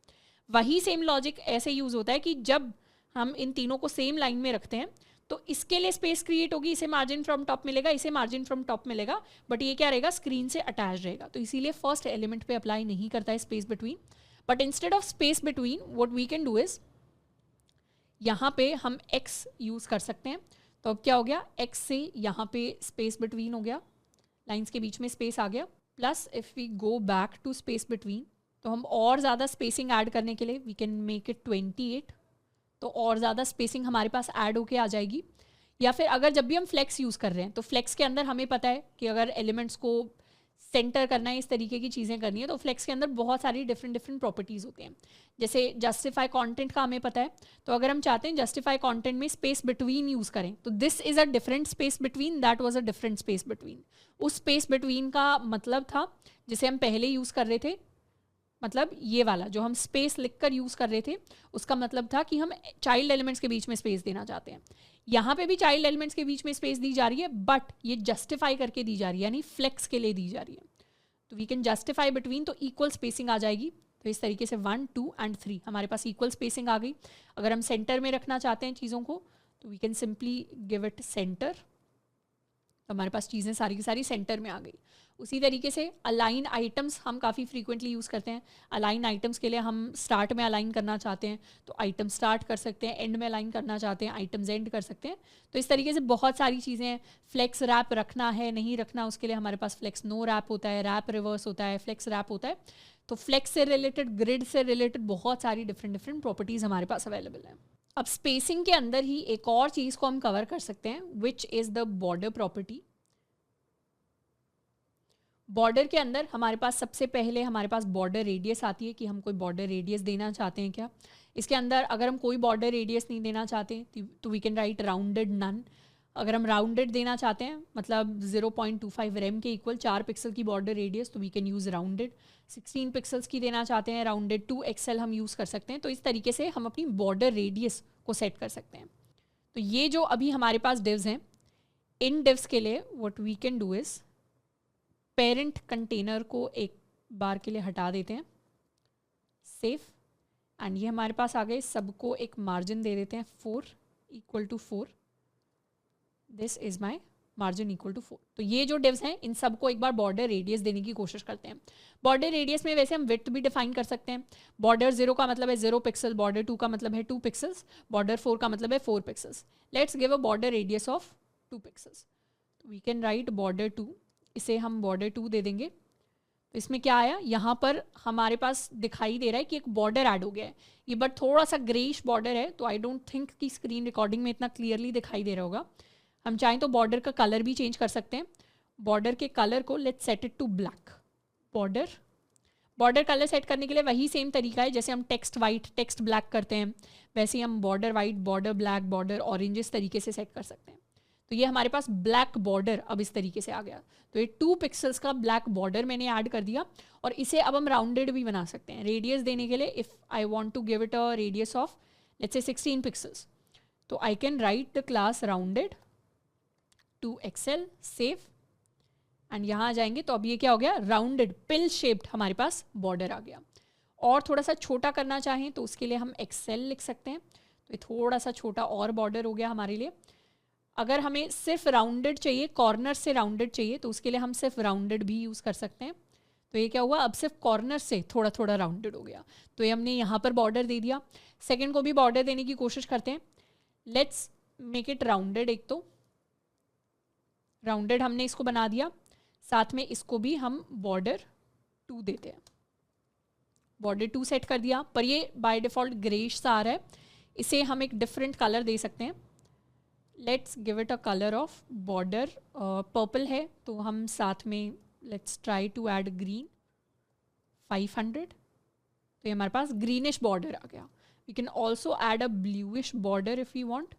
वही सेम लॉजिक ऐसे यूज़ होता है कि जब हम इन तीनों को सेम लाइन में रखते हैं तो इसके लिए स्पेस क्रिएट होगी, इसे मार्जिन फ्रॉम टॉप मिलेगा, इसे मार्जिन फ्रॉम टॉप मिलेगा, बट ये क्या रहेगा, स्क्रीन से अटैच रहेगा। तो इसीलिए फर्स्ट एलिमेंट पे अप्लाई नहीं करता है space between. But instead of space between what we can do is, यहाँ पे हम x यूज़ कर सकते हैं। तो अब क्या हो गया, x से यहाँ पे स्पेस बिटवीन हो गया, लाइंस के बीच में स्पेस आ गया। Plus if we go back to space between, तो हम और ज़्यादा स्पेसिंग ऐड करने के लिए वी कैन मेक इट 28, तो और ज़्यादा स्पेसिंग हमारे पास ऐड होके आ जाएगी। या फिर अगर जब भी हम फ्लेक्स यूज़ कर रहे हैं तो फ्लेक्स के अंदर हमें पता है कि अगर एलिमेंट्स को सेंटर करना है, इस तरीके की चीज़ें करनी है, तो फ्लेक्स के अंदर बहुत सारी डिफरेंट प्रॉपर्टीज़ होती हैं। जैसे जस्टिफाई कंटेंट का हमें पता है, तो अगर हम चाहते हैं जस्टिफाई कंटेंट में स्पेस बिटवीन यूज़ करें, तो this is a different space between, that was a different space between. उस स्पेस बिटवीन का मतलब था जिसे हम पहले यूज़ कर रहे थे, मतलब ये वाला जो हम स्पेस लिखकर यूज़ कर रहे थे, उसका मतलब था कि हम चाइल्ड एलिमेंट्स के बीच में स्पेस देना चाहते हैं। यहाँ पे भी चाइल्ड एलिमेंट्स के बीच में स्पेस दी जा रही है, बट ये जस्टिफाई करके दी जा रही है, यानी फ्लेक्स के लिए दी जा रही है। तो वी कैन जस्टिफाई बिटवीन, तो इक्वल स्पेसिंग आ जाएगी। तो इस तरीके से 1, 2 एंड 3 हमारे पास इक्वल स्पेसिंग आ गई। अगर हम सेंटर में रखना चाहते हैं चीज़ों को, तो we can simply give it centre, तो हमारे पास चीज़ें सारी की सारी सेंटर में आ गई। उसी तरीके से अलाइन आइटम्स हम काफ़ी फ्रीक्वेंटली यूज़ करते हैं। अलाइन आइटम्स के लिए हम स्टार्ट में अलाइन करना चाहते हैं तो आइटम स्टार्ट कर सकते हैं, एंड में अलाइन करना चाहते हैं आइटम्स एंड कर सकते हैं। तो इस तरीके से बहुत सारी चीज़ें हैं। फ्लेक्स रैप रखना है नहीं रखना, उसके लिए हमारे पास फ्लेक्स नो रैप होता है, रैप रिवर्स होता है, फ्लेक्स रैप होता है। तो फ्लेक्स से रिलेटेड, ग्रिड से रिलेटेड बहुत सारी डिफरेंट प्रॉपर्टीज़ हमारे पास अवेलेबल हैं। अब स्पेसिंग के अंदर ही एक और चीज़ को हम कवर कर सकते हैं, which is the border property. Border के अंदर हमारे पास सबसे पहले हमारे पास बॉर्डर रेडियस आती है कि हम कोई बॉर्डर रेडियस देना चाहते हैं क्या। इसके अंदर अगर हम कोई बॉर्डर रेडियस नहीं देना चाहते तो we can write rounded none. अगर हम राउंडेड देना चाहते हैं मतलब 0.25 रेम के इक्वल 4 पिक्सल की बॉर्डर रेडियस, तो we can use rounded. 16 pixels की देना चाहते हैं राउंडेड 2XL हम यूज़ कर सकते हैं। तो इस तरीके से हम अपनी बॉर्डर रेडियस को सेट कर सकते हैं। तो ये जो अभी हमारे पास डिव्स हैं, इन डिव्स के लिए what we can do is parent container को एक बार के लिए हटा देते हैं, सेव, एंड ये हमारे पास आ गए। सबको एक मार्जिन दे देते हैं 4 equal to 4, this is my margin equal to 4। तो ये जो डिव्स हैं इन सबको एक बार बॉर्डर रेडियस देने की कोशिश करते हैं। बॉर्डर रेडियस में वैसे हम विड्थ भी डिफाइन कर सकते हैं। बॉर्डर 0 का मतलब है 0 पिक्सल, बॉर्डर 2 का मतलब है 2 पिक्सल्स, बॉर्डर 4 का मतलब है 4 pixels. Let's give a border radius of 2 pixels. We can write border 2, इसे हम बॉर्डर 2 दे देंगे। तो इसमें क्या आया, यहाँ पर हमारे पास दिखाई दे रहा है कि एक बॉर्डर ऐड हो गया है। ये बट थोड़ा सा ग्रेइश बॉर्डर है, तो आई डोंट थिंक कि स्क्रीन रिकॉर्डिंग में इतना क्लियरली दिखाई दे रहा होगा। हम चाहें तो बॉर्डर का कलर भी चेंज कर सकते हैं। बॉर्डर के कलर को let's set it to black. Border colour set करने के लिए वही सेम तरीका है जैसे हम टेक्स्ट वाइट टेक्स्ट ब्लैक करते हैं, वैसे ही हम border white border black border orange इस तरीके से सेट कर सकते हैं। तो ये हमारे पास ब्लैक बॉर्डर अब इस तरीके से आ गया। तो ये 2 पिक्सल्स का ब्लैक बॉर्डर मैंने ऐड कर दिया, और इसे अब हम राउंडेड भी बना सकते हैं। रेडियस देने के लिए if I want to give it a radius of let's say 16 pixels, तो I can write the class rounded two XL, save, and यहाँ आ जाएंगे। तो अब ये क्या हो गया, राउंडेड पिल शेप्ड हमारे पास बॉर्डर आ गया। और थोड़ा सा छोटा करना चाहें तो उसके लिए हम एक्सेल लिख सकते हैं। तो ये थोड़ा सा छोटा और बॉर्डर हो गया हमारे लिए। अगर हमें सिर्फ राउंडेड चाहिए, कॉर्नर से राउंडेड चाहिए, तो उसके लिए हम सिर्फ राउंडेड भी यूज़ कर सकते हैं। तो ये क्या हुआ, अब सिर्फ कॉर्नर से थोड़ा थोड़ा राउंडेड हो गया। तो ये हमने यहाँ पर बॉर्डर दे दिया। सेकंड को भी बॉर्डर देने की कोशिश करते हैं। Let's make it rounded. एक तो राउंडेड हमने इसको बना दिया, साथ में इसको भी हम बॉर्डर 2 देते हैं। बॉर्डर 2 सेट कर दिया, पर ये बाय डिफ़ॉल्ट ग्रेइश सा आ रहा है, इसे हम एक डिफरेंट कलर दे सकते हैं। Let's give it a colour of border purple है, तो हम साथ में let's try to add green 500। तो ये हमारे पास ग्रीनिश बॉर्डर आ गया। We can also add a bluish border if you want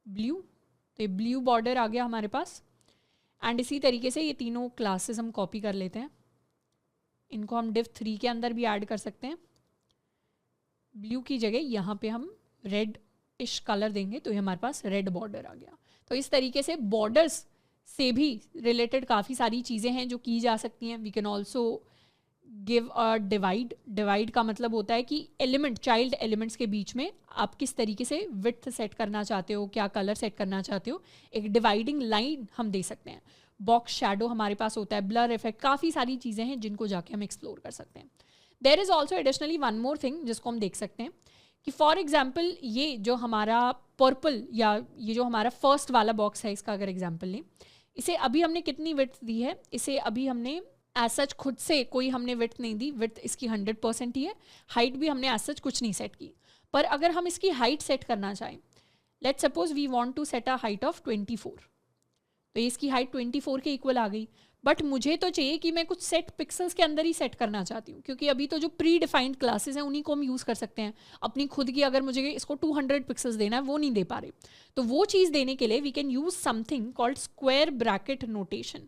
blue. तो ये ब्लू बॉर्डर आ गया हमारे पास। एंड इसी तरीके से ये तीनों क्लासेस हम कॉपी कर लेते हैं। इनको हम div 3 के अंदर भी ऐड कर सकते हैं। ब्लू की जगह यहाँ पे हम रेड इश कलर देंगे, तो ये हमारे पास रेड बॉर्डर आ गया। तो इस तरीके से बॉर्डर्स से भी रिलेटेड काफ़ी सारी चीज़ें हैं जो की जा सकती हैं। We can also give a divide. Divide का मतलब होता है कि एलिमेंट, चाइल्ड एलिमेंट्स के बीच में आप किस तरीके से विड्थ सेट करना चाहते हो, क्या कलर सेट करना चाहते हो, एक डिवाइडिंग लाइन हम दे सकते हैं। बॉक्स शैडो हमारे पास होता है, ब्लर इफेक्ट, काफ़ी सारी चीज़ें हैं जिनको जाके हम एक्सप्लोर कर सकते हैं। There is also additionally one more thing जिसको हम देख सकते हैं कि फॉर एग्जाम्पल ये जो हमारा पर्पल या ये जो हमारा फर्स्ट वाला बॉक्स है, इसका अगर एग्जाम्पल लें, इसे अभी हमने कितनी विड्थ दी है, इसे अभी हमने एज सच खुद से कोई हमने विड्थ नहीं दी, विड्थ इसकी 100% ही है। हाइट भी हमने एज सच कुछ नहीं सेट की। पर अगर हम इसकी हाइट सेट करना चाहें, let's suppose we want to set a height of 24, तो इसकी हाइट 24 के इक्वल आ गई। बट मुझे तो चाहिए कि मैं कुछ सेट पिक्सल्स के अंदर ही सेट करना चाहती हूँ, क्योंकि अभी तो जो प्री डिफाइंड क्लासेस हैं उन्हीं को हम यूज़ कर सकते हैं। अपनी खुद की अगर मुझे इसको 200 पिक्सल्स देना है, वो नहीं दे पा रहे। तो वो चीज़ देने के लिए we can use something called square bracket notation.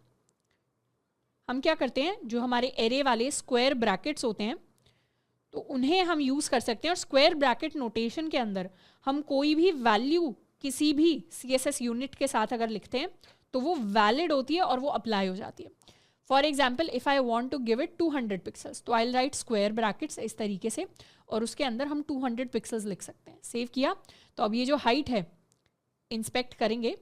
हम क्या करते हैं, जो हमारे एरे वाले स्क्वायर ब्रैकेट्स होते हैं, तो उन्हें हम यूज़ कर सकते हैं। और स्क्वायर ब्रैकेट नोटेशन के अंदर हम कोई भी वैल्यू किसी भी CSS यूनिट के साथ अगर लिखते हैं तो वो वैलिड होती है और वो अप्लाई हो जाती है। For example if I want to give it 200 pixels, तो आई राइट स्क्वायर ब्रैकेट्स इस तरीके से, और उसके अंदर हम 200 पिक्सल्स लिख सकते हैं। सेव किया, तो अब ये जो हाइट है, इंस्पेक्ट करेंगे,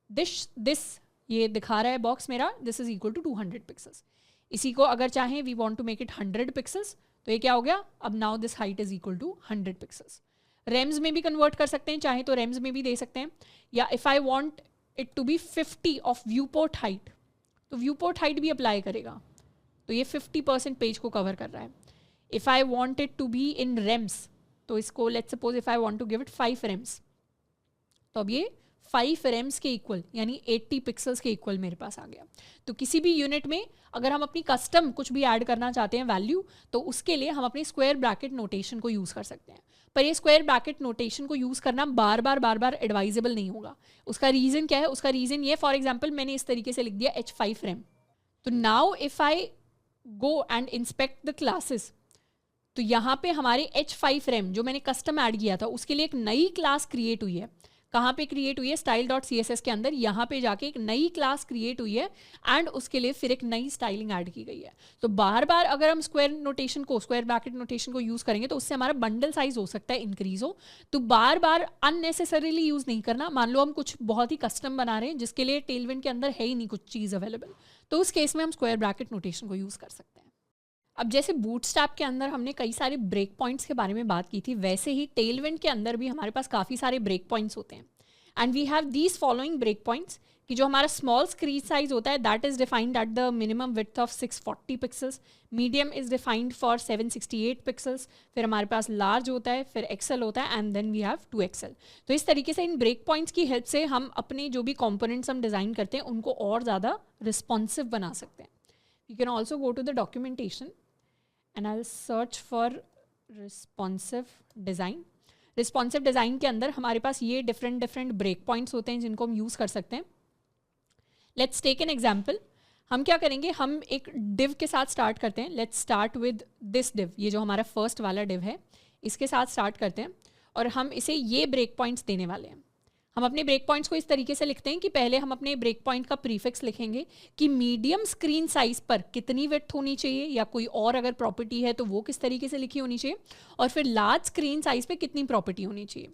दिस ये दिखा रहा है बॉक्स मेरा, this is equal to 200 pixels. इसी को अगर चाहें we want to make it 100 pixels, तो ये क्या हो गया, अब now this height is equal to 100 pixels. Rems में भी कन्वर्ट कर सकते हैं, चाहे तो रेम्स में भी दे सकते हैं। या if I want it to be 50 of viewport height, तो व्यू पोर्ट हाइट भी अप्लाई करेगा, तो ये 50% पेज को कवर कर रहा है। If I want it to be in rems, तो इसको let's suppose if I want to give it 5 rems, तो अब ये 5 रेम्स के इक्वल यानी 80 पिक्सल्स के इक्वल मेरे पास आ गया। तो किसी भी यूनिट में अगर हम अपनी कस्टम कुछ भी ऐड करना चाहते हैं वैल्यू, तो उसके लिए हम अपनी स्क्वायर ब्रैकेट नोटेशन को यूज़ कर सकते हैं। पर ये स्क्वायर ब्रैकेट नोटेशन को यूज़ करना बार बार एडवाइजेबल नहीं होगा। उसका रीज़न क्या है, उसका रीज़न ये, फॉर एग्जाम्पल मैंने इस तरीके से लिख दिया H5 रेम, तो now if I go and inspect the classes, तो यहाँ पे हमारे H5 रेम जो मैंने कस्टम ऐड किया था उसके लिए एक नई क्लास क्रिएट हुई है। कहाँ पे क्रिएट हुई है, style dot C S S के अंदर, यहाँ पे जाके एक नई क्लास क्रिएट हुई है एंड उसके लिए फिर एक नई स्टाइलिंग ऐड की गई है। तो बार बार अगर हम स्क्वायर नोटेशन को, स्क्वायर ब्रैकेट नोटेशन को यूज़ करेंगे तो उससे हमारा बंडल साइज हो सकता है इंक्रीज हो। तो बार बार अननेसेसरीली यूज़ नहीं करना। मान लो हम कुछ बहुत ही कस्टम बना रहे हैं जिसके लिए टेलविंड के अंदर है ही नहीं कुछ चीज़ अवेलेबल, तो उस केस में हम स्क्वायर ब्रैकेट नोटेशन को यूज़ कर सकते हैं। अब जैसे बूटस्ट्रैप के अंदर हमने कई सारे ब्रेक पॉइंट्स के बारे में बात की थी, वैसे ही टेलविंड के अंदर भी हमारे पास काफ़ी सारे ब्रेक पॉइंट्स होते हैं and we have these following break points कि जो हमारा स्मॉल स्क्रीन साइज होता है that is defined at the minimum width of 640 pixels, medium is defined for 768 pixels, फिर हमारे पास लार्ज होता है, फिर एक्सेल होता है and then we have 2XL। तो इस तरीके से इन ब्रेक पॉइंट्स की हेल्प से हम अपने जो भी कॉम्पोनेंट्स हम डिज़ाइन करते हैं उनको और ज़्यादा रिस्पॉन्सिव बना सकते हैं। You can also go to the documentation and I'll search for responsive design। responsive design के अंदर हमारे पास ये different break points होते हैं जिनको हम यूज़ कर सकते हैं। Let's take an example। हम क्या करेंगे, हम एक div के साथ स्टार्ट करते हैं। Let's start with this div, ये जो हमारा फर्स्ट वाला div है इसके साथ स्टार्ट करते हैं और हम इसे ये ब्रेक पॉइंट्स देने वाले हैं। हम अपने ब्रेक पॉइंट्स को इस तरीके से लिखते हैं कि पहले हम अपने ब्रेक पॉइंट का प्रीफिक्स लिखेंगे कि मीडियम स्क्रीन साइज पर कितनी विड्थ होनी चाहिए या कोई और अगर प्रॉपर्टी है तो वो किस तरीके से लिखी होनी चाहिए, और फिर लार्ज स्क्रीन साइज पे कितनी प्रॉपर्टी होनी चाहिए।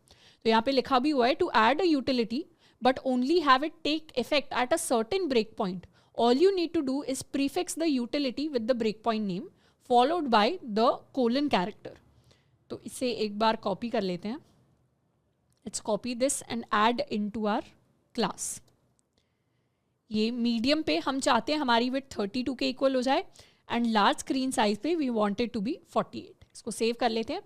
तो यहाँ पे लिखा भी हुआ है to add a utility but only have it take effect at a certain break point, all you need to do is prefix the utility with the break point name followed by the colon character. तो इसे एक बार copy कर लेते हैं। Let's copy this and add into our class। ये medium पे हम चाहते हैं हमारी विड्थ 32 के इक्वल हो जाए एंड लार्ज स्क्रीन साइज पे वी वांटेड टू बी 48। इसको सेव कर लेते हैं,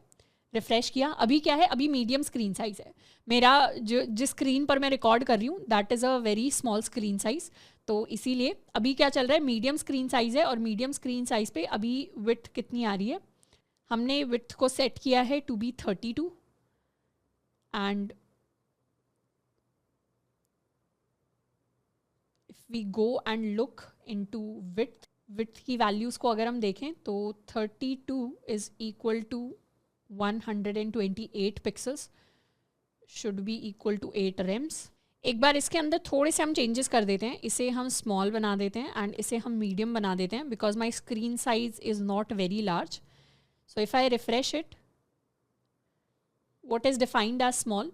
रिफ्रेश किया। अभी क्या है, अभी मीडियम स्क्रीन साइज है मेरा, जिस स्क्रीन पर मैं रिकॉर्ड कर रही हूँ that is a very small screen size, तो इसीलिए अभी क्या चल रहा है, मीडियम स्क्रीन साइज है और मीडियम स्क्रीन साइज पे अभी विड्थ कितनी आ रही है, हमने विड्थ को सेट किया है to be 32 and if we go and look into width की वैल्यूज़ को अगर हम देखें तो 32 is equal to 128 pixels, should be equal to 8 rems. एक बार इसके अंदर थोड़े से हम चेंजेस कर देते हैं, इसे हम स्मॉल बना देते हैं एंड इसे हम मीडियम बना देते हैं because my screen size is not very large. So if I refresh it, what is defined as small,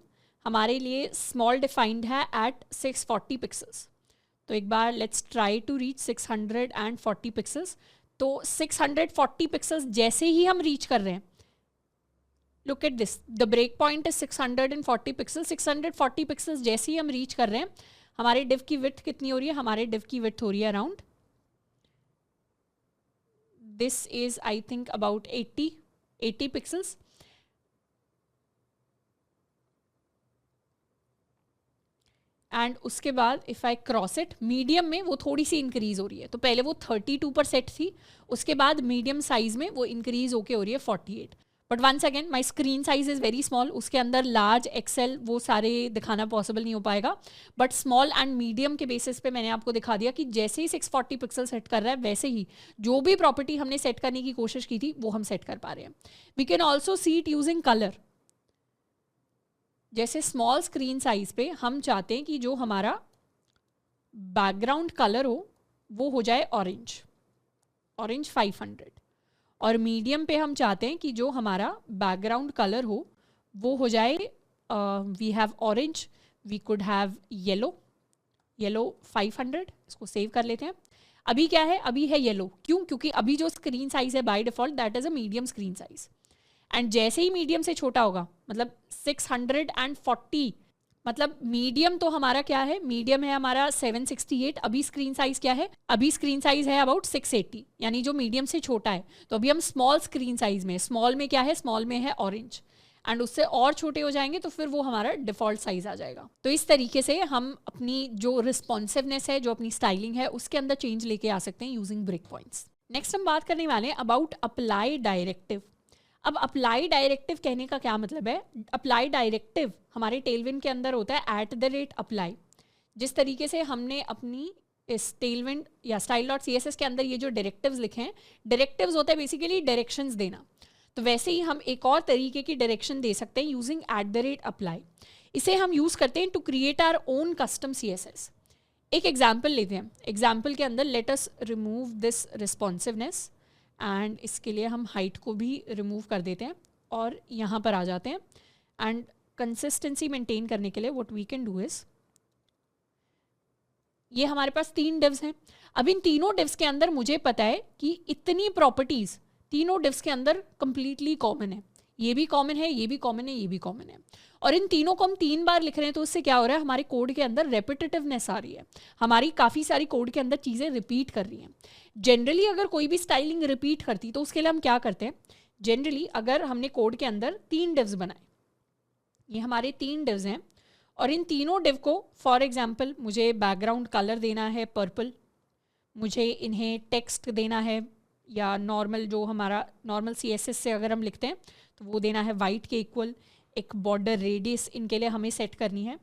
हमारे लिए small defined है at 640 पिक्सल्स। तो एक बार let's try to reach 640 pixels. तो 640 पिक्सल्स जैसे ही हम रीच कर रहे हैं, look at this, the break point is 640 pixels. 640 pixels जैसे ही हम रीच कर रहे हैं, हमारे div की width कितनी हो रही है, हमारे div की width हो रही है around, this is I think about 80 pixels. And उसके बाद if I cross it, medium में वो थोड़ी सी इंक्रीज़ हो रही है। तो पहले वो 32 पर सेट थी, उसके बाद मीडियम साइज़ में वो इंक्रीज़ होके हो रही है 48। But once again my screen size is very small, उसके अंदर लार्ज एक्सेल वो सारे दिखाना पॉसिबल नहीं हो पाएगा। बट स्मॉल एंड मीडियम के बेसिस पे मैंने आपको दिखा दिया कि जैसे ही 640 पिक्सल सेट कर रहा है वैसे ही जो भी प्रॉपर्टी हमने सेट करने की कोशिश की थी वो हम सेट कर पा रहे हैं। We can also see it using colour. जैसे स्मॉल स्क्रीन साइज पे हम चाहते हैं कि जो हमारा बैकग्राउंड कलर हो वो हो जाए ऑरेंज 500, और मीडियम पे हम चाहते हैं कि जो हमारा बैकग्राउंड कलर हो वो हो जाए, we have orange, we could have yellow 500। इसको सेव कर लेते हैं। अभी क्या है, अभी है येलो, क्यों, क्योंकि अभी जो स्क्रीन साइज है by default that is a medium screen size. And जैसे ही मीडियम से छोटा होगा, मतलब 640, मतलब मीडियम तो हमारा क्या है, मीडियम है हमारा 768, अभी स्क्रीन साइज क्या है, अभी स्क्रीन साइज है अबाउट 680, यानी जो मीडियम से छोटा है। तो अभी हम स्मॉल स्क्रीन साइज में, स्मॉल में क्या है, स्मॉल में है ऑरेंज, एंड उससे और छोटे हो जाएंगे तो फिर वो हमारा डिफ़ॉल्ट साइज आ जाएगा। तो इस तरीके से हम अपनी जो रिस्पॉन्सिवनेस है, जो अपनी स्टाइलिंग है, उसके अंदर चेंज लेके आ सकते हैं यूजिंग ब्रेक पॉइंट्स। नेक्स्ट हम बात करने वाले हैं अबाउट अप्लाई डायरेक्टिव। अब अप्लाई डायरेक्टिव कहने का क्या मतलब है, अप्लाई डायरेक्टिव हमारे टेलविंड के अंदर होता है @apply। जिस तरीके से हमने अपनी इस टेलविंड या style.css के अंदर ये जो डायरेक्टिव्स लिखे हैं, डायरेक्टिव्स होता है बेसिकली डायरेक्शंस देना, तो वैसे ही हम एक और तरीके की डायरेक्शन दे सकते हैं यूजिंग @apply। इसे हम यूज़ करते हैं to create our own custom CSS। एक एग्जाम्पल लेते हैं, एग्जाम्पल के अंदर let us remove this responsiveness and इसके लिए हम हाइट को भी रिमूव कर देते हैं और यहाँ पर आ जाते हैं। एंड कंसिस्टेंसी मेंटेन करने के लिए what we can do is, ये हमारे पास 3 डिव्स हैं। अब इन तीनों डिव्स के अंदर मुझे पता है कि इतनी प्रॉपर्टीज़ तीनों डिव्स के अंदर कंप्लीटली कॉमन है, ये भी कॉमन है, ये भी कॉमन है, ये भी कॉमन है, और इन तीनों को हम 3 बार लिख रहे हैं तो उससे क्या हो रहा है, हमारे कोड के अंदर रेपिटेटिवनेस आ रही है, हमारी काफ़ी सारी कोड के अंदर चीज़ें रिपीट कर रही हैं। जनरली अगर कोई भी स्टाइलिंग रिपीट करती तो उसके लिए हम क्या करते हैं, जनरली अगर हमने कोड के अंदर 3 डिव्स बनाए, ये हमारे 3 डिव्स हैं, और इन तीनों डिव को फॉर एग्जांपल मुझे बैकग्राउंड कलर देना है पर्पल, मुझे इन्हें टेक्स्ट देना है, या नॉर्मल जो हमारा नॉर्मल CSS से अगर हम लिखते हैं तो वो देना है वाइट के इक्वल, एक बॉर्डर रेडियस इनके लिए हमें सेट करनी है,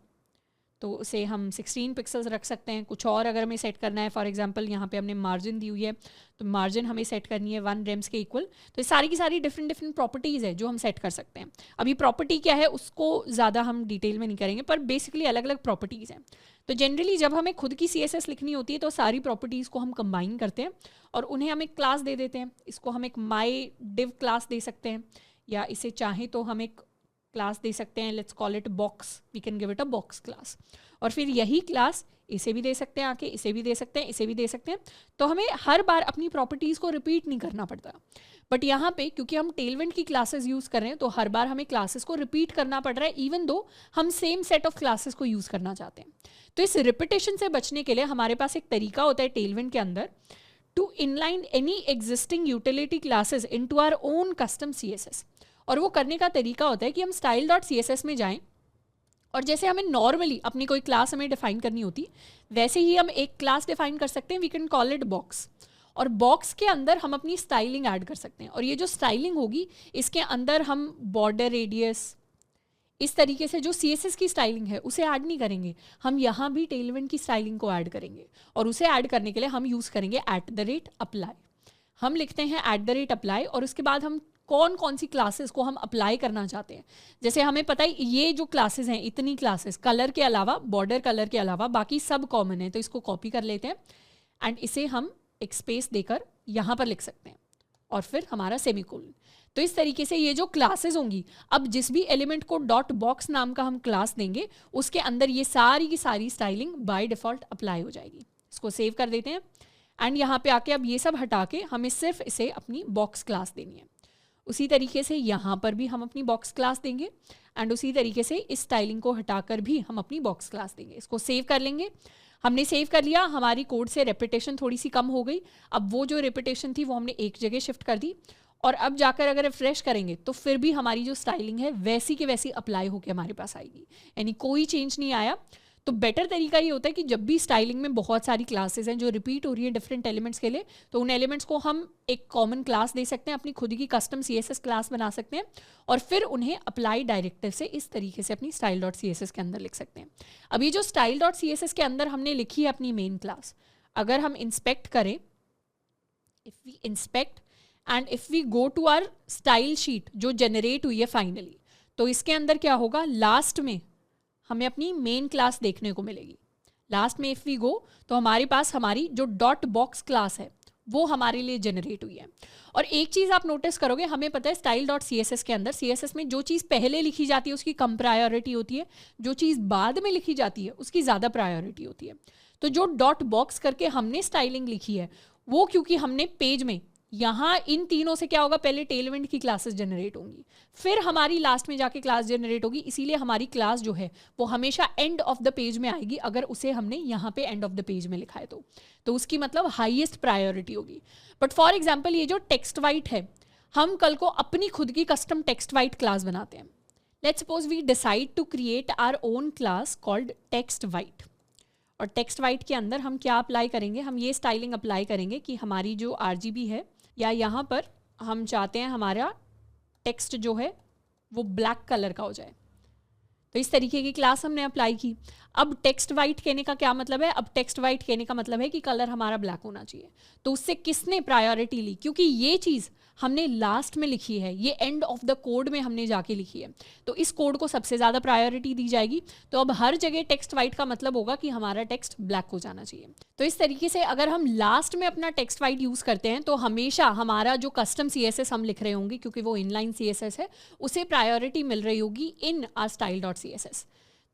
तो उसे हम 16 पिक्सल्स रख सकते हैं। कुछ और अगर हमें सेट करना है, फॉर एग्जांपल यहाँ पे हमने मार्जिन दी हुई है तो मार्जिन हमें सेट करनी है 1 रेम्स के इक्वल। तो ये सारी की सारी डिफरेंट प्रॉपर्टीज़ है जो हम सेट कर सकते हैं। अभी प्रॉपर्टी क्या है उसको ज़्यादा हम डिटेल में नहीं करेंगे, पर बेसिकली अलग अलग प्रॉपर्टीज़ हैं। तो जनरली जब हमें खुद की CSS लिखनी होती है तो सारी प्रॉपर्टीज़ को हम कंबाइन करते हैं और उन्हें हम एक क्लास दे देते हैं। इसको हम एक माई डिव क्लास दे सकते हैं, या इसे चाहें तो हम एक क्लास दे सकते हैं, let's call it box, we can give it a box class. और फिर यही क्लास इसे भी दे सकते हैं, आके इसे भी दे सकते हैं, इसे भी दे सकते हैं। तो हमें हर बार अपनी प्रॉपर्टीज़ को रिपीट नहीं करना पड़ता। बट यहाँ पे क्योंकि हम टेलविंड की क्लासेस यूज़ कर रहे हैं तो हर बार हमें क्लासेस को रिपीट करना पड़ रहा है, इवन दो हम सेम सेट ऑफ क्लासेस को यूज़ करना चाहते हैं। तो इस रिपीटेशन से बचने के लिए हमारे पास एक तरीका होता है टेलविंड के अंदर, to inline any existing utility classes into our own custom CSS। और वो करने का तरीका होता है कि हम style.css में जाएं, और जैसे हमें नॉर्मली अपनी कोई क्लास हमें डिफाइन करनी होती वैसे ही हम एक क्लास डिफाइन कर सकते हैं, we can call it box. और बॉक्स के अंदर हम अपनी स्टाइलिंग ऐड कर सकते हैं, और ये जो स्टाइलिंग होगी इसके अंदर हम बॉर्डर रेडियस इस तरीके से जो CSS की स्टाइलिंग है उसे ऐड नहीं करेंगे, हम यहाँ भी टेलविंड की स्टाइलिंग को ऐड करेंगे। और उसे ऐड करने के लिए हम यूज़ करेंगे @apply। हम लिखते हैं @apply और उसके बाद हम कौन कौन सी क्लासेस को हम अप्लाई करना चाहते हैं। जैसे हमें पता है ये जो क्लासेस हैं, इतनी क्लासेस कलर के अलावा, बॉर्डर कलर के अलावा बाकी सब कॉमन है, तो इसको कॉपी कर लेते हैं एंड इसे हम एक स्पेस देकर यहाँ पर लिख सकते हैं और फिर हमारा सेमीकोलन। तो इस तरीके से ये जो क्लासेस होंगी, अब जिस भी एलिमेंट को .box नाम का हम क्लास देंगे उसके अंदर ये सारी की सारी स्टाइलिंग बाय डिफ़ॉल्ट अप्लाई हो जाएगी। इसको सेव कर देते हैं एंड यहाँ पे आके अब ये सब हटा के हमें सिर्फ इसे अपनी बॉक्स क्लास देनी है। उसी तरीके से यहाँ पर भी हम अपनी बॉक्स क्लास देंगे एंड उसी तरीके से इस स्टाइलिंग को हटाकर भी हम अपनी बॉक्स क्लास देंगे। इसको सेव कर लेंगे, हमने सेव कर लिया, हमारी कोड से रेपिटेशन थोड़ी सी कम हो गई। अब वो जो रेपिटेशन थी वो हमने एक जगह शिफ्ट कर दी, और अब जाकर अगर रिफ्रेश करेंगे तो फिर भी हमारी जो स्टाइलिंग है वैसी के वैसी अप्लाई होकर हमारे पास आएगी, यानी कोई चेंज नहीं आया। तो बेटर तरीका ये होता है कि जब भी स्टाइलिंग में बहुत सारी क्लासेस हैं जो रिपीट हो रही है डिफरेंट एलिमेंट्स के लिए, तो उन एलिमेंट्स को हम एक कॉमन क्लास दे सकते हैं, अपनी खुद की कस्टम CSS क्लास बना सकते हैं और फिर उन्हें अप्लाई डायरेक्टिव से इस तरीके से अपनी style.css के अंदर लिख सकते हैं। अब ये जो style.css के अंदर हमने लिखी है अपनी मेन क्लास, अगर हम इंस्पेक्ट करें, if we inspect and if we go to our style sheet जो जनरेट हुई है फाइनली, तो इसके अंदर क्या होगा, लास्ट में हमें अपनी मेन क्लास देखने को मिलेगी। लास्ट में इफ़ वी गो तो हमारे पास हमारी जो .box क्लास है वो हमारे लिए जनरेट हुई है। और एक चीज़ आप नोटिस करोगे, हमें पता है style.css के अंदर CSS में जो चीज़ पहले लिखी जाती है उसकी कम प्रायोरिटी होती है, जो चीज़ बाद में लिखी जाती है उसकी ज़्यादा प्रायोरिटी होती है। तो जो .box करके हमने स्टाइलिंग लिखी है वो, क्योंकि हमने पेज में यहाँ इन तीनों से क्या होगा, पहले टेलविंड की क्लासेस जनरेट होंगी, फिर हमारी लास्ट में जाके क्लास जनरेट होगी, इसीलिए हमारी क्लास जो है वो हमेशा एंड ऑफ द पेज में आएगी। अगर उसे हमने यहाँ पे एंड ऑफ द पेज में लिखा है तो उसकी मतलब हाईएस्ट प्रायोरिटी होगी। बट फॉर एग्जाम्पल ये जो टेक्स्ट वाइट है, हम कल को अपनी खुद की कस्टम टेक्स्ट वाइट क्लास बनाते हैं। Let's suppose we decide to create our own class called text white, और टेक्स्ट वाइट के अंदर हम क्या अप्लाई करेंगे, हम ये स्टाइलिंग अप्लाई करेंगे कि हमारी जो RGB है, या यहाँ पर हम चाहते हैं हमारा टेक्स्ट जो है वो ब्लैक कलर का हो जाए। तो इस तरीके की क्लास हमने अप्लाई की। अब टेक्स्ट वाइट कहने का क्या मतलब है? अब टेक्स्ट वाइट कहने का मतलब है कि कलर हमारा ब्लैक होना चाहिए। तो उससे किसने प्रायोरिटी ली? क्योंकि ये चीज़ हमने लास्ट में लिखी है, ये एंड ऑफ द कोड में हमने जाके लिखी है, तो इस कोड को सबसे ज़्यादा प्रायोरिटी दी जाएगी। तो अब हर जगह टेक्स्ट वाइट का मतलब होगा कि हमारा टेक्स्ट ब्लैक हो जाना चाहिए। तो इस तरीके से अगर हम लास्ट में अपना टेक्स्ट वाइट यूज़ करते हैं तो हमेशा हमारा जो कस्टम CSS हम लिख रहे होंगे, क्योंकि वो इनलाइन CSS है, उसे प्रायोरिटी मिल रही होगी इन आर style.css।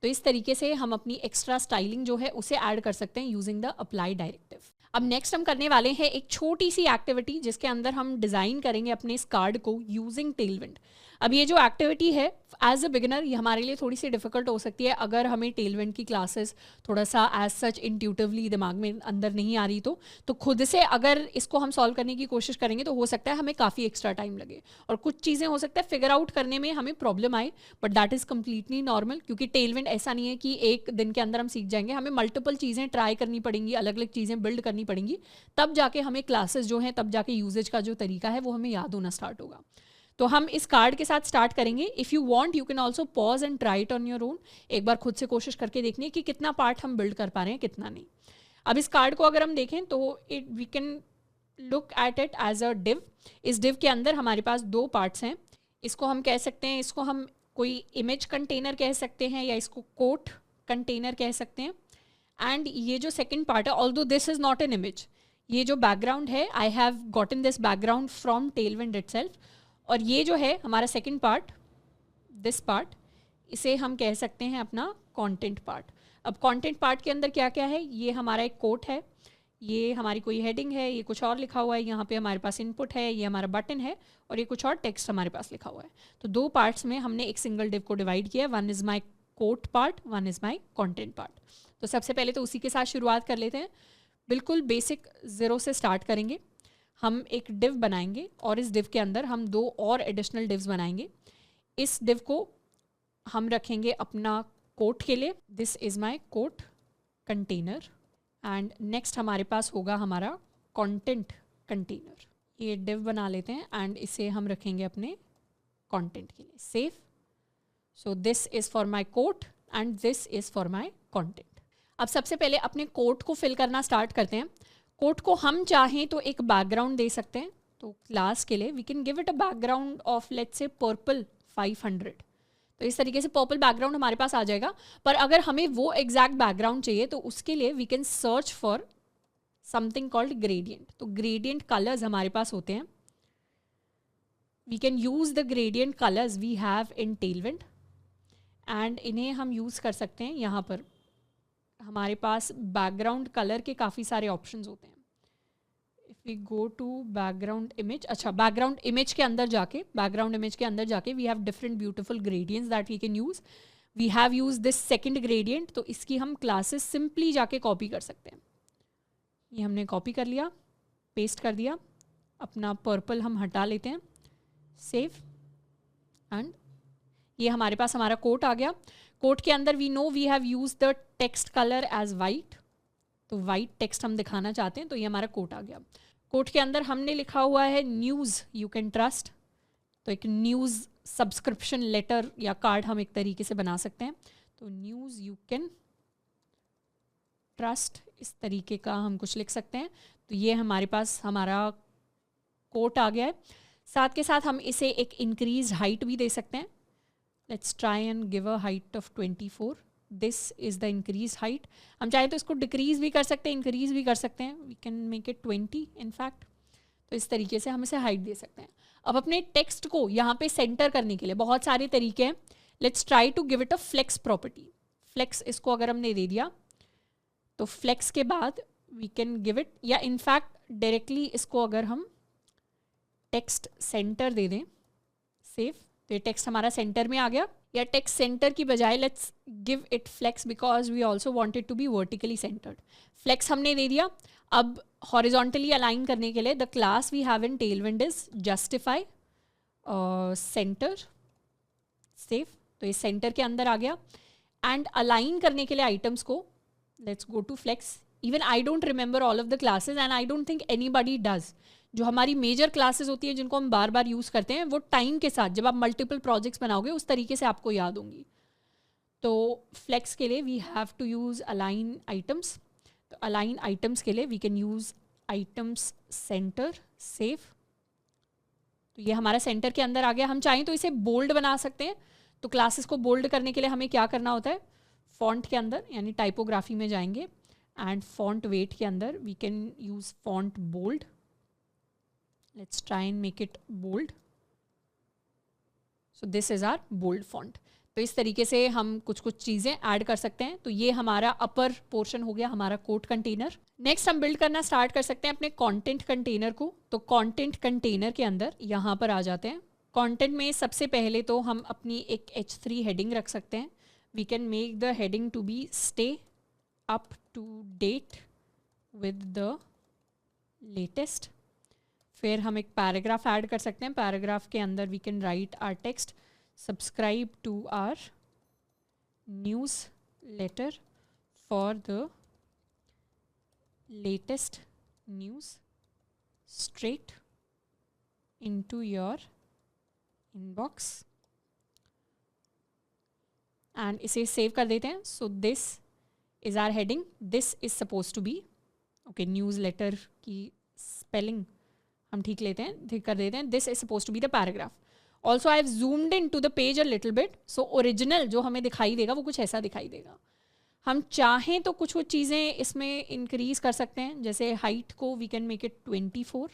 तो इस तरीके से हम अपनी एक्स्ट्रा स्टाइलिंग जो है उसे ऐड कर सकते हैं यूजिंग द अप्लाई डायरेक्टिव। अब नेक्स्ट हम करने वाले हैं एक छोटी सी एक्टिविटी जिसके अंदर हम डिज़ाइन करेंगे अपने इस कार्ड को यूजिंग टेलविंड। अब ये जो एक्टिविटी है एज अ बिगिनर ये हमारे लिए थोड़ी सी डिफ़िकल्ट हो सकती है अगर हमें टेलविंड की क्लासेस थोड़ा सा एज सच इंट्यूटिवली दिमाग में अंदर नहीं आ रही तो खुद से अगर इसको हम सॉल्व करने की कोशिश करेंगे तो हो सकता है हमें काफ़ी एक्स्ट्रा टाइम लगे और कुछ चीज़ें हो सकता है फिगर आउट करने में हमें प्रॉब्लम आए, but that is completely normal, क्योंकि टेलविंड ऐसा नहीं है कि एक दिन के अंदर हम सीख जाएंगे। हमें मल्टीपल चीज़ें ट्राई करनी पड़ेंगी, अलग अलग चीज़ें बिल्ड करनी पड़ेंगी, तब जाके हमें क्लासेस जो हैं, तब जाके यूजेज का जो तरीका है वो हमें याद होना स्टार्ट होगा। तो हम इस कार्ड के साथ स्टार्ट करेंगे। If you want you can also pause and try it on your own. एक बार खुद से कोशिश करके देखनी है कि कितना पार्ट हम बिल्ड कर पा रहे हैं, कितना नहीं। अब इस कार्ड को अगर हम देखें तो we can look at it as a div. इस डिव के अंदर हमारे पास दो पार्ट्स हैं। इसको हम कह सकते हैं, इसको हम कोई इमेज कंटेनर कह सकते हैं या इसको कोट कंटेनर कह सकते हैं। एंड ये जो सेकेंड पार्ट है, although this is not an image, ये जो बैकग्राउंड है I have gotten this background from Tailwind itself. और ये जो है हमारा सेकंड पार्ट, दिस पार्ट, इसे हम कह सकते हैं अपना कंटेंट पार्ट। अब कंटेंट पार्ट के अंदर क्या क्या है? ये हमारा एक कोट है, ये हमारी कोई हेडिंग है, ये कुछ और लिखा हुआ है, यहाँ पे हमारे पास इनपुट है, ये हमारा बटन है और ये कुछ और टेक्स्ट हमारे पास लिखा हुआ है। तो दो पार्ट्स में हमने एक सिंगल डिव को डिवाइड किया है। One is my quote part, one is my content part. तो सबसे पहले तो उसी के साथ शुरुआत कर लेते हैं। बिल्कुल बेसिक ज़ीरो से स्टार्ट करेंगे। हम एक डिव बनाएंगे और इस डिव के अंदर हम दो और एडिशनल डिव्स बनाएंगे। इस डिव को हम रखेंगे अपना कोट के लिए, this is my quote container. And next हमारे पास होगा हमारा कंटेंट कंटेनर। ये डिव बना लेते हैं एंड इसे हम रखेंगे अपने कंटेंट के लिए। Save. So this is for my quote and this is for my content. अब सबसे पहले अपने कोट को फिल करना स्टार्ट करते हैं। कोट को हम चाहें तो एक बैकग्राउंड दे सकते हैं। तो क्लास के लिए we can give it a background of let's say purple 500। तो इस तरीके से पर्पल बैकग्राउंड हमारे पास आ जाएगा। पर अगर हमें वो एग्जैक्ट बैकग्राउंड चाहिए तो उसके लिए we can search for something called gradient. तो ग्रेडियंट कलर्स हमारे पास होते हैं। We can use the gradient colours we have in Tailwind and इन्हें हम यूज़ कर सकते हैं। यहाँ पर हमारे पास बैकग्राउंड कलर के काफ़ी सारे ऑप्शंस होते हैं। If we go to background image, अच्छा बैकग्राउंड इमेज के अंदर जाके we have different beautiful gradients that we can use. We have use this second gradient, तो इसकी हम क्लासेस सिंपली जाके कॉपी कर सकते हैं। ये हमने कॉपी कर लिया, पेस्ट कर दिया। अपना पर्पल हम हटा लेते हैं, सेव, एंड ये हमारे पास हमारा कोट आ गया। कोट के अंदर we know we have use the text colour as white, तो वाइट टेक्स्ट हम दिखाना चाहते हैं, तो ये हमारा कोट आ गया। कोट के अंदर हमने लिखा हुआ है न्यूज़ यू कैन ट्रस्ट, तो एक न्यूज़ सब्सक्रिप्शन लेटर या कार्ड हम एक तरीके से बना सकते हैं। तो न्यूज़ यू कैन ट्रस्ट, इस तरीके का हम कुछ लिख सकते हैं। तो ये हमारे पास हमारा कोट आ गया है। साथ के साथ हम इसे एक इंक्रीज हाइट भी दे सकते हैं। Let's try and give a height of 24। This is the increase height. हम चाहे तो इसको डिक्रीज भी कर सकते हैं, इंक्रीज भी कर सकते हैं। We can make it 20 in fact. तो इस तरीके से हम इसे हाइट दे सकते हैं। अब अपने टेक्स्ट को यहाँ पे सेंटर करने के लिए बहुत सारे तरीके हैं। Let's try to give it a flex property. Flex इसको अगर हमने दे दिया तो फ्लेक्स के बाद वी कैन गिव इट, या इनफैक्ट डायरेक्टली इसको अगर हम टेक्स्ट सेंटर दे दें, सेव, तो ये टेक्स्ट हमारा सेंटर में आ गया। या टेक्स्ट सेंटर की बजाय let's give it flex because we also wanted to be vertically centred. Flex हमने दे दिया। अब हॉरिजॉन्टली अलाइन करने के लिए the class we have in Tailwind is justify centre, save, तो ये सेंटर के अंदर आ गया। एंड अलाइन करने के लिए आइटम्स को let's go to flex. Even I don't remember all of the classes and I don't think anybody does. जो हमारी मेजर क्लासेस होती है जिनको हम बार बार यूज़ करते हैं, वो टाइम के साथ जब आप मल्टीपल प्रोजेक्ट्स बनाओगे उस तरीके से आपको याद होंगी। फ्लेक्स के लिए we have to use align items. तो अलाइन आइटम्स के लिए we can use items centre save. तो ये हमारा सेंटर के अंदर आ गया। हम चाहें तो इसे बोल्ड बना सकते हैं। तो क्लासेस को बोल्ड करने के लिए हमें क्या करना होता है, फॉन्ट के अंदर यानी टाइपोग्राफी में जाएंगे एंड फॉन्ट वेट के अंदर we can use font bold. Let's try and make it bold. So this is our bold font. तो इस तरीके से हम कुछ कुछ चीज़ें ऐड कर सकते हैं। तो ये हमारा अपर पोर्शन हो गया, हमारा कोड कंटेनर। नेक्स्ट हम बिल्ड करना स्टार्ट कर सकते हैं अपने कंटेंट कंटेनर को। तो कंटेंट कंटेनर के अंदर यहाँ पर आ जाते हैं। कंटेंट में सबसे पहले तो हम अपनी एक H3 हेडिंग रख सकते हैं। We can make the heading to be stay up to date with the latest. फिर हम एक पैराग्राफ ऐड कर सकते हैं। पैराग्राफ के अंदर we can write our text subscribe to our newsletter for the latest news straight into your inbox and इसे save कर देते हैं। So this is our heading. This is supposed to be okay, newsletter की spelling हम ठीक लेते हैं, ठीक कर देते हैं। This is supposed to be the paragraph. Also I have zoomed in to the page a little bit. So original जो हमें दिखाई देगा वो कुछ ऐसा दिखाई देगा। हम चाहें तो कुछ चीज़ें इसमें इंक्रीज़ कर सकते हैं, जैसे हाइट को वी कैन मेक इट 24।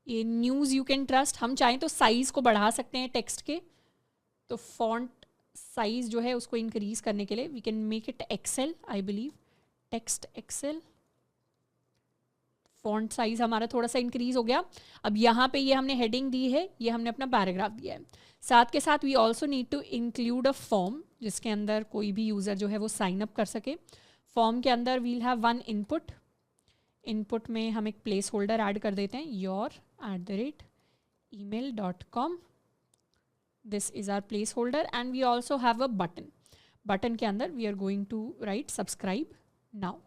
ये न्यूज़ यू कैन ट्रस्ट। हम चाहें तो साइज़ को बढ़ा सकते हैं टेक्स्ट के। तो फॉन्ट साइज़ जो है उसको इंक्रीज़ करने के लिए we can make it XL, I believe text XL. Font size हमारा थोड़ा सा इंक्रीज़ हो गया। अब यहाँ पे ये हमने हेडिंग दी है, ये हमने अपना पैराग्राफ दिया है। साथ के साथ we also need to include a form जिसके अंदर कोई भी यूज़र जो है वो साइन अप कर सके। फॉर्म के अंदर we'll have one input. Input में हम एक प्लेस होल्डर ऐड कर देते हैं, your@email.com। This is our placeholder and we also have a button. Button के अंदर we are going to write subscribe now.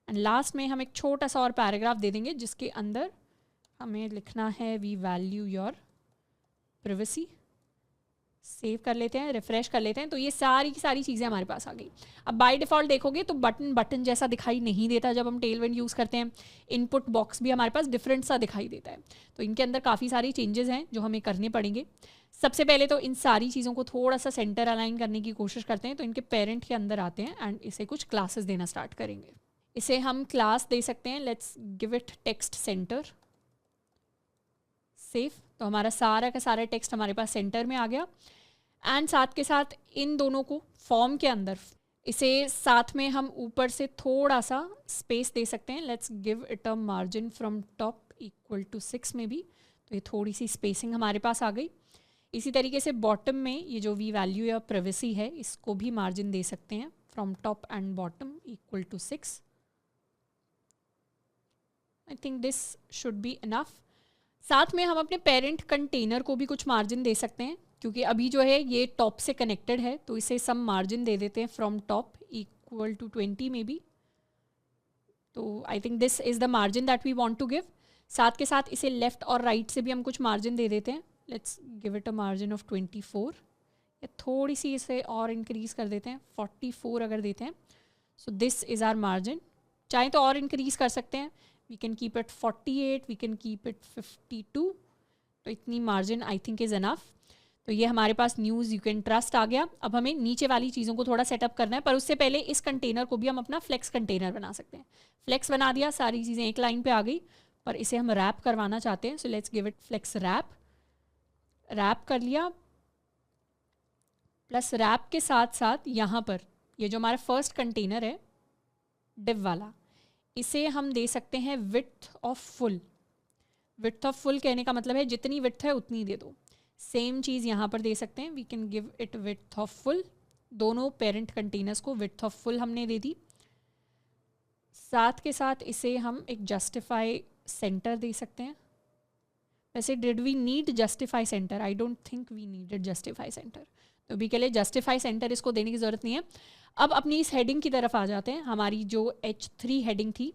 And last में हम एक छोटा सा और पैराग्राफ दे देंगे जिसके अंदर हमें लिखना है we value your privacy. Save कर लेते हैं, रिफ्रेश कर लेते हैं। तो ये सारी की सारी चीज़ें हमारे पास आ गई। अब बाय डिफ़ॉल्ट देखोगे तो बटन जैसा दिखाई नहीं देता जब हम टेलविंड यूज़ करते हैं। इनपुट बॉक्स भी हमारे पास डिफरेंट सा दिखाई देता है। तो इनके अंदर काफ़ी सारी चेंजेस हैं जो हमें करने पड़ेंगे। सबसे पहले तो इन सारी चीज़ों को थोड़ा सा सेंटर अलाइन करने की कोशिश करते हैं। तो इनके पेरेंट के अंदर आते हैं एंड इसे कुछ क्लासेस देना स्टार्ट करेंगे। इसे हम क्लास दे सकते हैं, let's give it text centre. Save. तो हमारा सारा का सारा टेक्स्ट हमारे पास सेंटर में आ गया। एंड साथ के साथ इन दोनों को फॉर्म के अंदर इसे साथ में हम ऊपर से थोड़ा सा स्पेस दे सकते हैं। Let's give it a margin from top equal to 6 में भी। तो ये थोड़ी सी स्पेसिंग हमारे पास आ गई। इसी तरीके से बॉटम में ये जो वी वैल्यू या प्राइवेसी है इसको भी मार्जिन दे सकते हैं from top and bottom equal to 6। I think this should be enough. साथ में हम अपने पेरेंट कंटेनर को भी कुछ मार्जिन दे सकते हैं क्योंकि अभी जो है ये टॉप से कनेक्टेड है। तो इसे सम मार्जिन दे देते हैं फ्रॉम टॉप इक्वल टू 20 में भी। तो I think this is the margin that we want to give. साथ के साथ इसे लेफ़्ट और राइट से भी हम कुछ मार्जिन दे देते हैं। Let's give it a margin of 24 या थोड़ी सी इसे और इंक्रीज़ कर देते हैं, 44 अगर देते हैं। So this is our margin. चाहे तो और इंक्रीज़ कर सकते हैं। We can keep it 48, we can keep it 52। तो इतनी margin I think is enough. तो ये हमारे पास न्यूज़ यू कैन ट्रस्ट आ गया। अब हमें नीचे वाली चीज़ों को थोड़ा सेटअप करना है, पर उससे पहले इस कंटेनर को भी हम अपना फ्लेक्स कंटेनर बना सकते हैं। फ्लेक्स बना दिया, सारी चीज़ें एक लाइन पे आ गई, पर इसे हम रैप करवाना चाहते हैं। So let's give it flex wrap. Wrap कर लिया। प्लस रैप के साथ साथ यहाँ पर ये जो हमारा फर्स्ट कंटेनर है डिव वाला, इसे हम दे सकते हैं width of full. Width of full कहने का मतलब है जितनी विड्थ है उतनी दे दो। सेम चीज़ यहाँ पर दे सकते हैं। We can give it width of full. दोनों पेरेंट कंटेनर्स को विड्थ ऑफ फुल हमने दे दी। साथ के साथ इसे हम एक जस्टिफाई सेंटर दे सकते हैं। वैसे did we need justify centre? I don't think we needed justify centre. तो अभी के लिए जस्टिफाई सेंटर इसको देने की ज़रूरत नहीं है। अब अपनी इस हेडिंग की तरफ आ जाते हैं। हमारी जो H3 हेडिंग थी,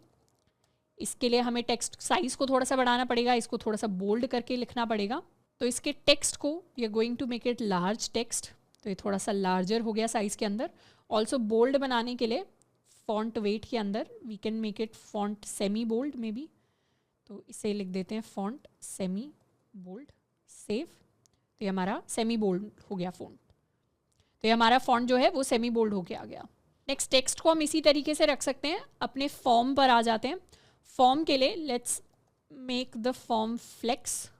इसके लिए हमें टेक्स्ट साइज़ को थोड़ा सा बढ़ाना पड़ेगा, इसको थोड़ा सा बोल्ड करके लिखना पड़ेगा। तो इसके टेक्स्ट को we are going to make it large text. तो ये थोड़ा सा लार्जर हो गया साइज़ के अंदर। ऑल्सो बोल्ड बनाने के लिए फॉन्ट वेट के अंदर we can make it font semi bold maybe, तो इसे लिख देते हैं फॉन्ट सेमी बोल्ड, सेव। तो ये हमारा सेमी बोल्ड हो गया फॉन्ट, तो ये हमारा फॉन्ट जो है वो सेमी बोल्ड होके आ गया। नेक्स्ट टेक्स्ट को हम इसी तरीके से रख सकते हैं। अपने फॉर्म पर आ जाते हैं। फॉर्म के लिए let's make the form flex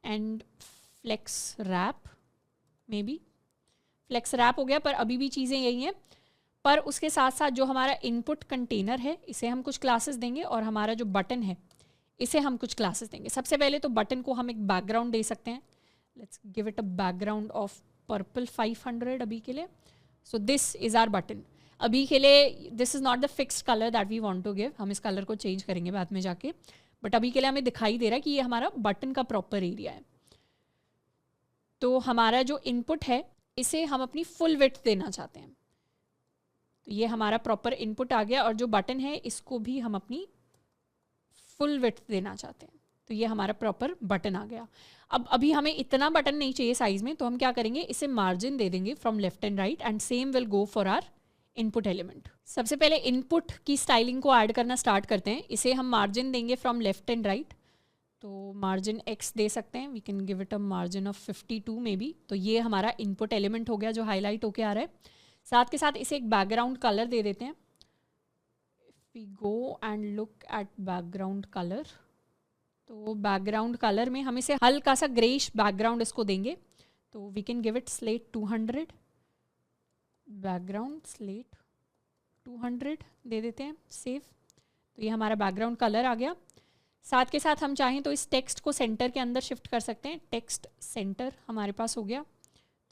and flex wrap, maybe flex wrap हो गया, पर अभी भी चीज़ें यही हैं। पर उसके साथ साथ जो हमारा इनपुट कंटेनर है इसे हम कुछ क्लासेस देंगे, और हमारा जो बटन है इसे हम कुछ क्लासेस देंगे। सबसे पहले तो बटन को हम एक बैकग्राउंड दे सकते हैं। Let's give it a background of purple 500 अभी के लिए। So this is our button. अभी के लिए this is not the fixed colour that we want to give, हम इस कलर को चेंज करेंगे बाद में जाके, बट अभी के लिए हमें दिखाई दे रहा है कि ये हमारा बटन का प्रॉपर एरिया है। तो हमारा जो इनपुट है इसे हम अपनी फुल विड्थ देना चाहते हैं, तो ये हमारा प्रॉपर इनपुट आ गया, और जो बटन है इसको भी हम अपनी फुल विड्थ देना चाहते हैं, तो ये हमारा प्रॉपर बटन आ गया। अब अभी हमें इतना बटन नहीं चाहिए साइज में, तो हम क्या करेंगे, इसे मार्जिन दे देंगे from left and right, and same will go for our input element. सबसे पहले इनपुट की स्टाइलिंग को ऐड करना स्टार्ट करते हैं। इसे हम मार्जिन देंगे फ्रॉम लेफ्ट एंड राइट, तो मार्जिन x दे सकते हैं। We can give it a margin of 52 maybe. तो ये हमारा इनपुट एलिमेंट हो गया जो हाईलाइट होके आ रहा है। साथ के साथ इसे एक बैकग्राउंड कलर दे देते हैं। If we go and look at background colour, तो बैकग्राउंड कलर में हम इसे हल्का सा ग्रेइश बैकग्राउंड इसको देंगे, तो we can give it slate 200, background slate 200 दे देते हैं, सेव। तो ये हमारा बैकग्राउंड कलर आ गया। साथ के साथ हम चाहें तो इस टेक्स्ट को सेंटर के अंदर शिफ्ट कर सकते हैं। टेक्स्ट सेंटर हमारे पास हो गया,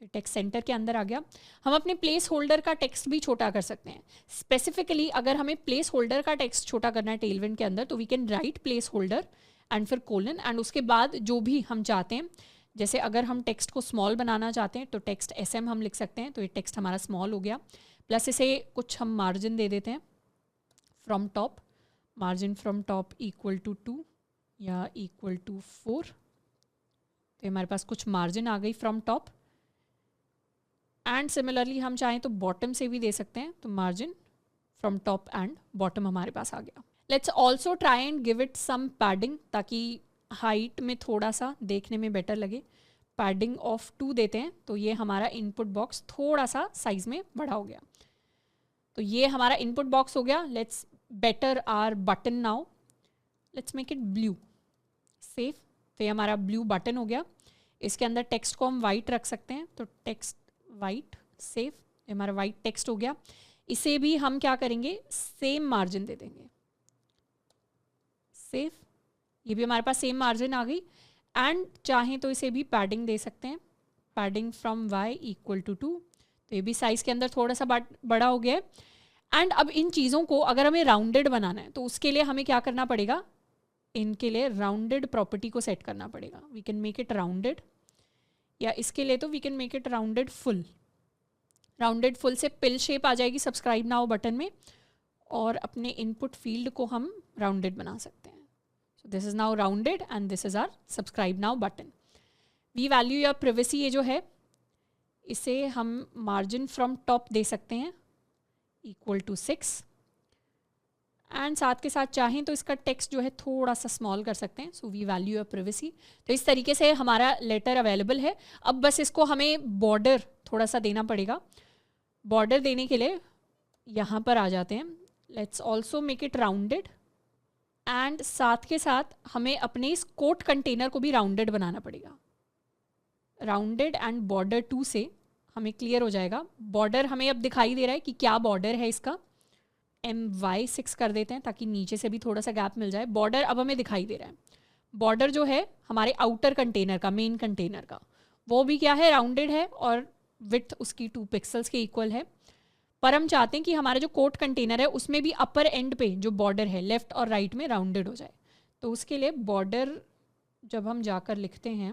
तो टेक्स्ट सेंटर के अंदर आ गया। हम अपने प्लेस होल्डर का टेक्स्ट भी छोटा कर सकते हैं। स्पेसिफिकली अगर हमें प्लेस होल्डर का टेक्स्ट छोटा करना है टेलविंड के अंदर, तो we can write placeholder and फिर कोलन, एंड उसके बाद जो भी हम चाहते हैं, जैसे अगर हम टेक्स्ट को स्मॉल बनाना चाहते हैं तो टेक्स्ट SM हम लिख सकते हैं, तो ये टेक्स्ट हमारा स्मॉल हो गया। प्लस इसे कुछ हम मार्जिन दे देते हैं from top, margin from top equal to 2 या इक्वल टू 4। तो हमारे पास कुछ मार्जिन आ गई फ्रॉम टॉप। एंड सिमिलरली हम चाहें तो बॉटम से भी दे सकते हैं, तो margin from top and bottom हमारे पास आ गया। Let's also try and give it some padding, ताकि हाइट में थोड़ा सा देखने में बेटर लगे। पैडिंग ऑफ 2 देते हैं, तो ये हमारा इनपुट बॉक्स थोड़ा सा साइज में बड़ा हो गया। तो ये हमारा इनपुट बॉक्स हो गया। Let's better are button now, let's make it blew, save. तो ये हमारा ब्लू बटन हो गया। इसके अंदर टेक्स्ट को हम वाइट रख सकते हैं, तो टेक्स्ट वाइट, सेव। ये हमारा वाइट टेक्स्ट हो गया। इसे भी हम क्या करेंगे, सेम मार्जिन दे देंगे, सेव। ये भी हमारे पास सेम मार्जिन आ गई। एंड चाहें तो इसे भी पैडिंग दे सकते हैं, padding from y equal to 2। तो ये भी साइज के अंदर थोड़ा सा बड़ा हो गया है। एंड अब इन चीज़ों को अगर हमें राउंडेड बनाना है, तो उसके लिए हमें क्या करना पड़ेगा, इनके लिए राउंडेड प्रॉपर्टी को सेट करना पड़ेगा। We can make it rounded, या इसके लिए तो we can make it rounded full. Rounded full से पिल शेप आ जाएगी सब्सक्राइब नाउ बटन में, और अपने इनपुट फील्ड को हम राउंडेड बना सकते हैं। So this is now rounded and this is our subscribe now button. We value your privacy ये जो है, इसे हम मार्जिन फ्रॉम टॉप दे सकते हैं इक्वल टू 6। एंड साथ के साथ चाहें तो इसका टेक्स्ट जो है थोड़ा सा स्मॉल कर सकते हैं। So we value your privacy. तो इस तरीके से हमारा लेटर अवेलेबल है। अब बस इसको हमें बॉर्डर थोड़ा सा देना पड़ेगा। बॉर्डर देने के लिए यहाँ पर आ जाते हैं। Let's also make it rounded, and साथ के साथ हमें अपने इस कोट कंटेनर को भी राउंडेड बनाना पड़ेगा। राउंडेड एंड बॉर्डर 2 से हमें क्लियर हो जाएगा। बॉर्डर हमें अब दिखाई दे रहा है कि क्या बॉर्डर है इसका। MY6 कर देते हैं ताकि नीचे से भी थोड़ा सा गैप मिल जाए। बॉर्डर अब हमें दिखाई दे रहा है। बॉर्डर जो है हमारे आउटर कंटेनर का, मेन कंटेनर का, वो भी क्या है, राउंडेड है, और विड्थ उसकी 2 पिक्सल्स के इक्वल है। पर हम चाहते हैं कि हमारा जो कोट कंटेनर है उसमें भी अपर एंड पे जो बॉर्डर है लेफ्ट और राइट में राउंडेड हो जाए। तो उसके लिए बॉर्डर जब हम जाकर लिखते हैं,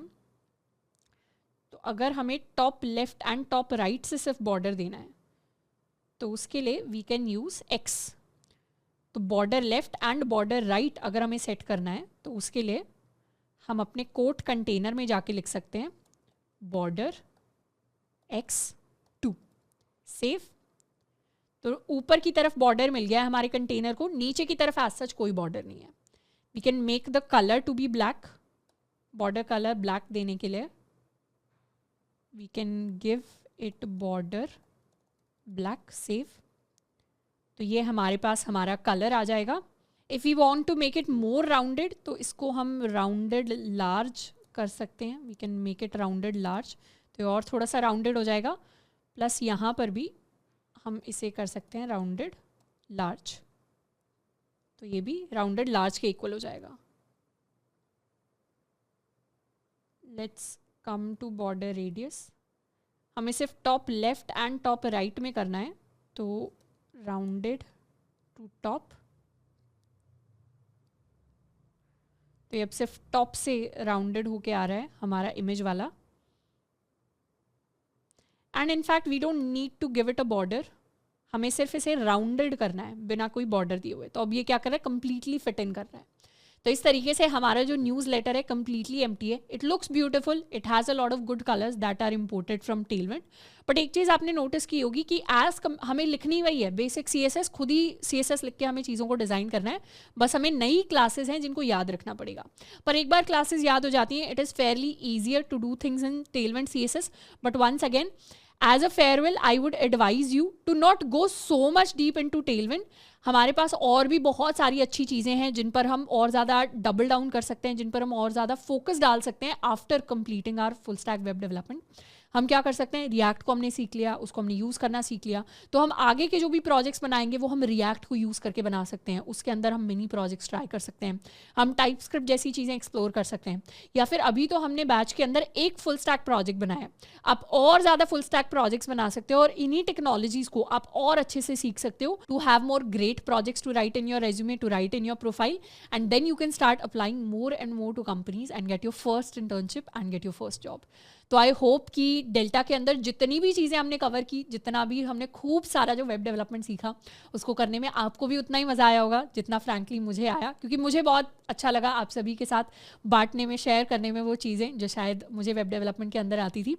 तो अगर हमें top left and top right से सिर्फ बॉर्डर देना है, तो उसके लिए वी कैन यूज़ X। तो border left and border right अगर हमें सेट करना है, तो उसके लिए हम अपने कोट कंटेनर में जाके लिख सकते हैं बॉर्डर X2, सेव। तो ऊपर की तरफ बॉर्डर मिल गया है हमारे कंटेनर को, नीचे की तरफ एज सच कोई बॉर्डर नहीं है. We can make the colour to be black, border colour black देने के लिए we can give it border black. Save. तो ये हमारे पास हमारा कलर आ जाएगा. If you want to make it more rounded तो इसको हम राउंडेड लार्ज कर सकते हैं. We can make it rounded large, तो ये और थोड़ा सा राउंडेड हो जाएगा. प्लस यहाँ पर भी हम इसे कर सकते हैं राउंडेड लार्ज, तो ये भी राउंडेड लार्ज के इक्वल हो जाएगा. Let's come to border radius. हमें सिर्फ top left and top right में करना है, तो राउंडेड टू टॉप. तो ये अब सिर्फ टॉप से राउंडेड होके आ रहा है हमारा इमेज वाला. And in fact we don't need to give it a border, हमें सिर्फ इसे राउंडेड करना है बिना कोई बॉर्डर दिए हुए. तो अब ये क्या कर रहा है, कंप्लीटली फिट इन कर रहा है. तो इस तरीके से हमारा जो न्यूज़ लेटर है कंप्लीटली एम्प्टी है. It looks beautiful, it has a lot of good colours that are imported from Tailwind. But एक चीज़ आपने नोटिस की होगी कि हमें लिखनी वही है, बेसिक CSS, खुद ही CSS लिख के हमें चीज़ों को डिज़ाइन करना है. बस हमें नई क्लासेस हैं जिनको याद रखना पड़ेगा. पर एक बार क्लासेस याद हो जाती हैं, it is fairly easier to do things in Tailwind CSS. But once again, as a farewell I would advise you to not go so much deep in to Tailwind. हमारे पास और भी बहुत सारी अच्छी चीज़ें हैं जिन पर हम और ज़्यादा डबल डाउन कर सकते हैं, जिन पर हम और ज़्यादा फोकस डाल सकते हैं. After completing our full stack web development हम क्या कर सकते हैं, रिएक्ट को हमने सीख लिया, उसको हमने यूज़ करना सीख लिया, तो हम आगे के जो भी प्रोजेक्ट्स बनाएंगे वो हम रिएक्ट को यूज़ करके बना सकते हैं. उसके अंदर हम मिनी प्रोजेक्ट्स ट्राई कर सकते हैं, हम टाइपस्क्रिप्ट जैसी चीज़ें एक्सप्लोर कर सकते हैं. या फिर अभी तो हमने बैच के अंदर एक फुल स्टैक प्रोजेक्ट बनाया, आप और ज़्यादा फुल स्टैक प्रोजेक्ट्स बना सकते हो और इन्हीं टेक्नोलॉजीज़ को आप और अच्छे से सीख सकते हो to have more great projects to write in your resume, to write in your profile, and then you can start applying more and more to companies and get your first internship and get your first job. तो I hope कि delta के अंदर जितनी भी चीज़ें हमने cover की, जितना भी हमने खूब सारा जो वेब डेवलपमेंट सीखा, उसको करने में आपको भी उतना ही मज़ा आया होगा जितना फ्रैंकली मुझे आया, क्योंकि मुझे बहुत अच्छा लगा आप सभी के साथ बांटने में, शेयर करने में वो चीज़ें जो शायद मुझे वेब डेवलपमेंट के अंदर आती थी.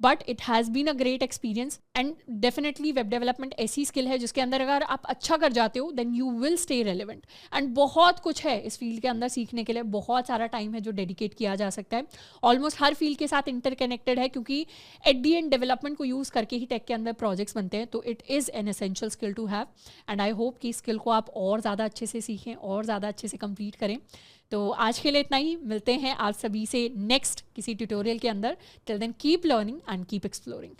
But it has been a great experience. And definitely web development ऐसी स्किल है जिसके अंदर अगर आप अच्छा कर जाते हो then you will stay relevant. And बहुत कुछ है इस फील्ड के अंदर सीखने के लिए, बहुत सारा टाइम है जो डेडिकेट किया जा सकता है. ऑलमोस्ट हर फील्ड के साथ इंटरकनेक्टेड है, क्योंकि एट दी एंड डेवलपमेंट को यूज़ करके ही टेक के अंदर प्रोजेक्ट्स बनते हैं. तो it is an essential skill to have, and I hope कि स्किल को आप और ज़्यादा अच्छे से सीखें और ज़्यादा अच्छे से कंप्लीट करें. तो आज के लिए इतना ही. मिलते हैं आप सभी से नेक्स्ट किसी ट्यूटोरियल के अंदर. Till then keep learning and keep exploring.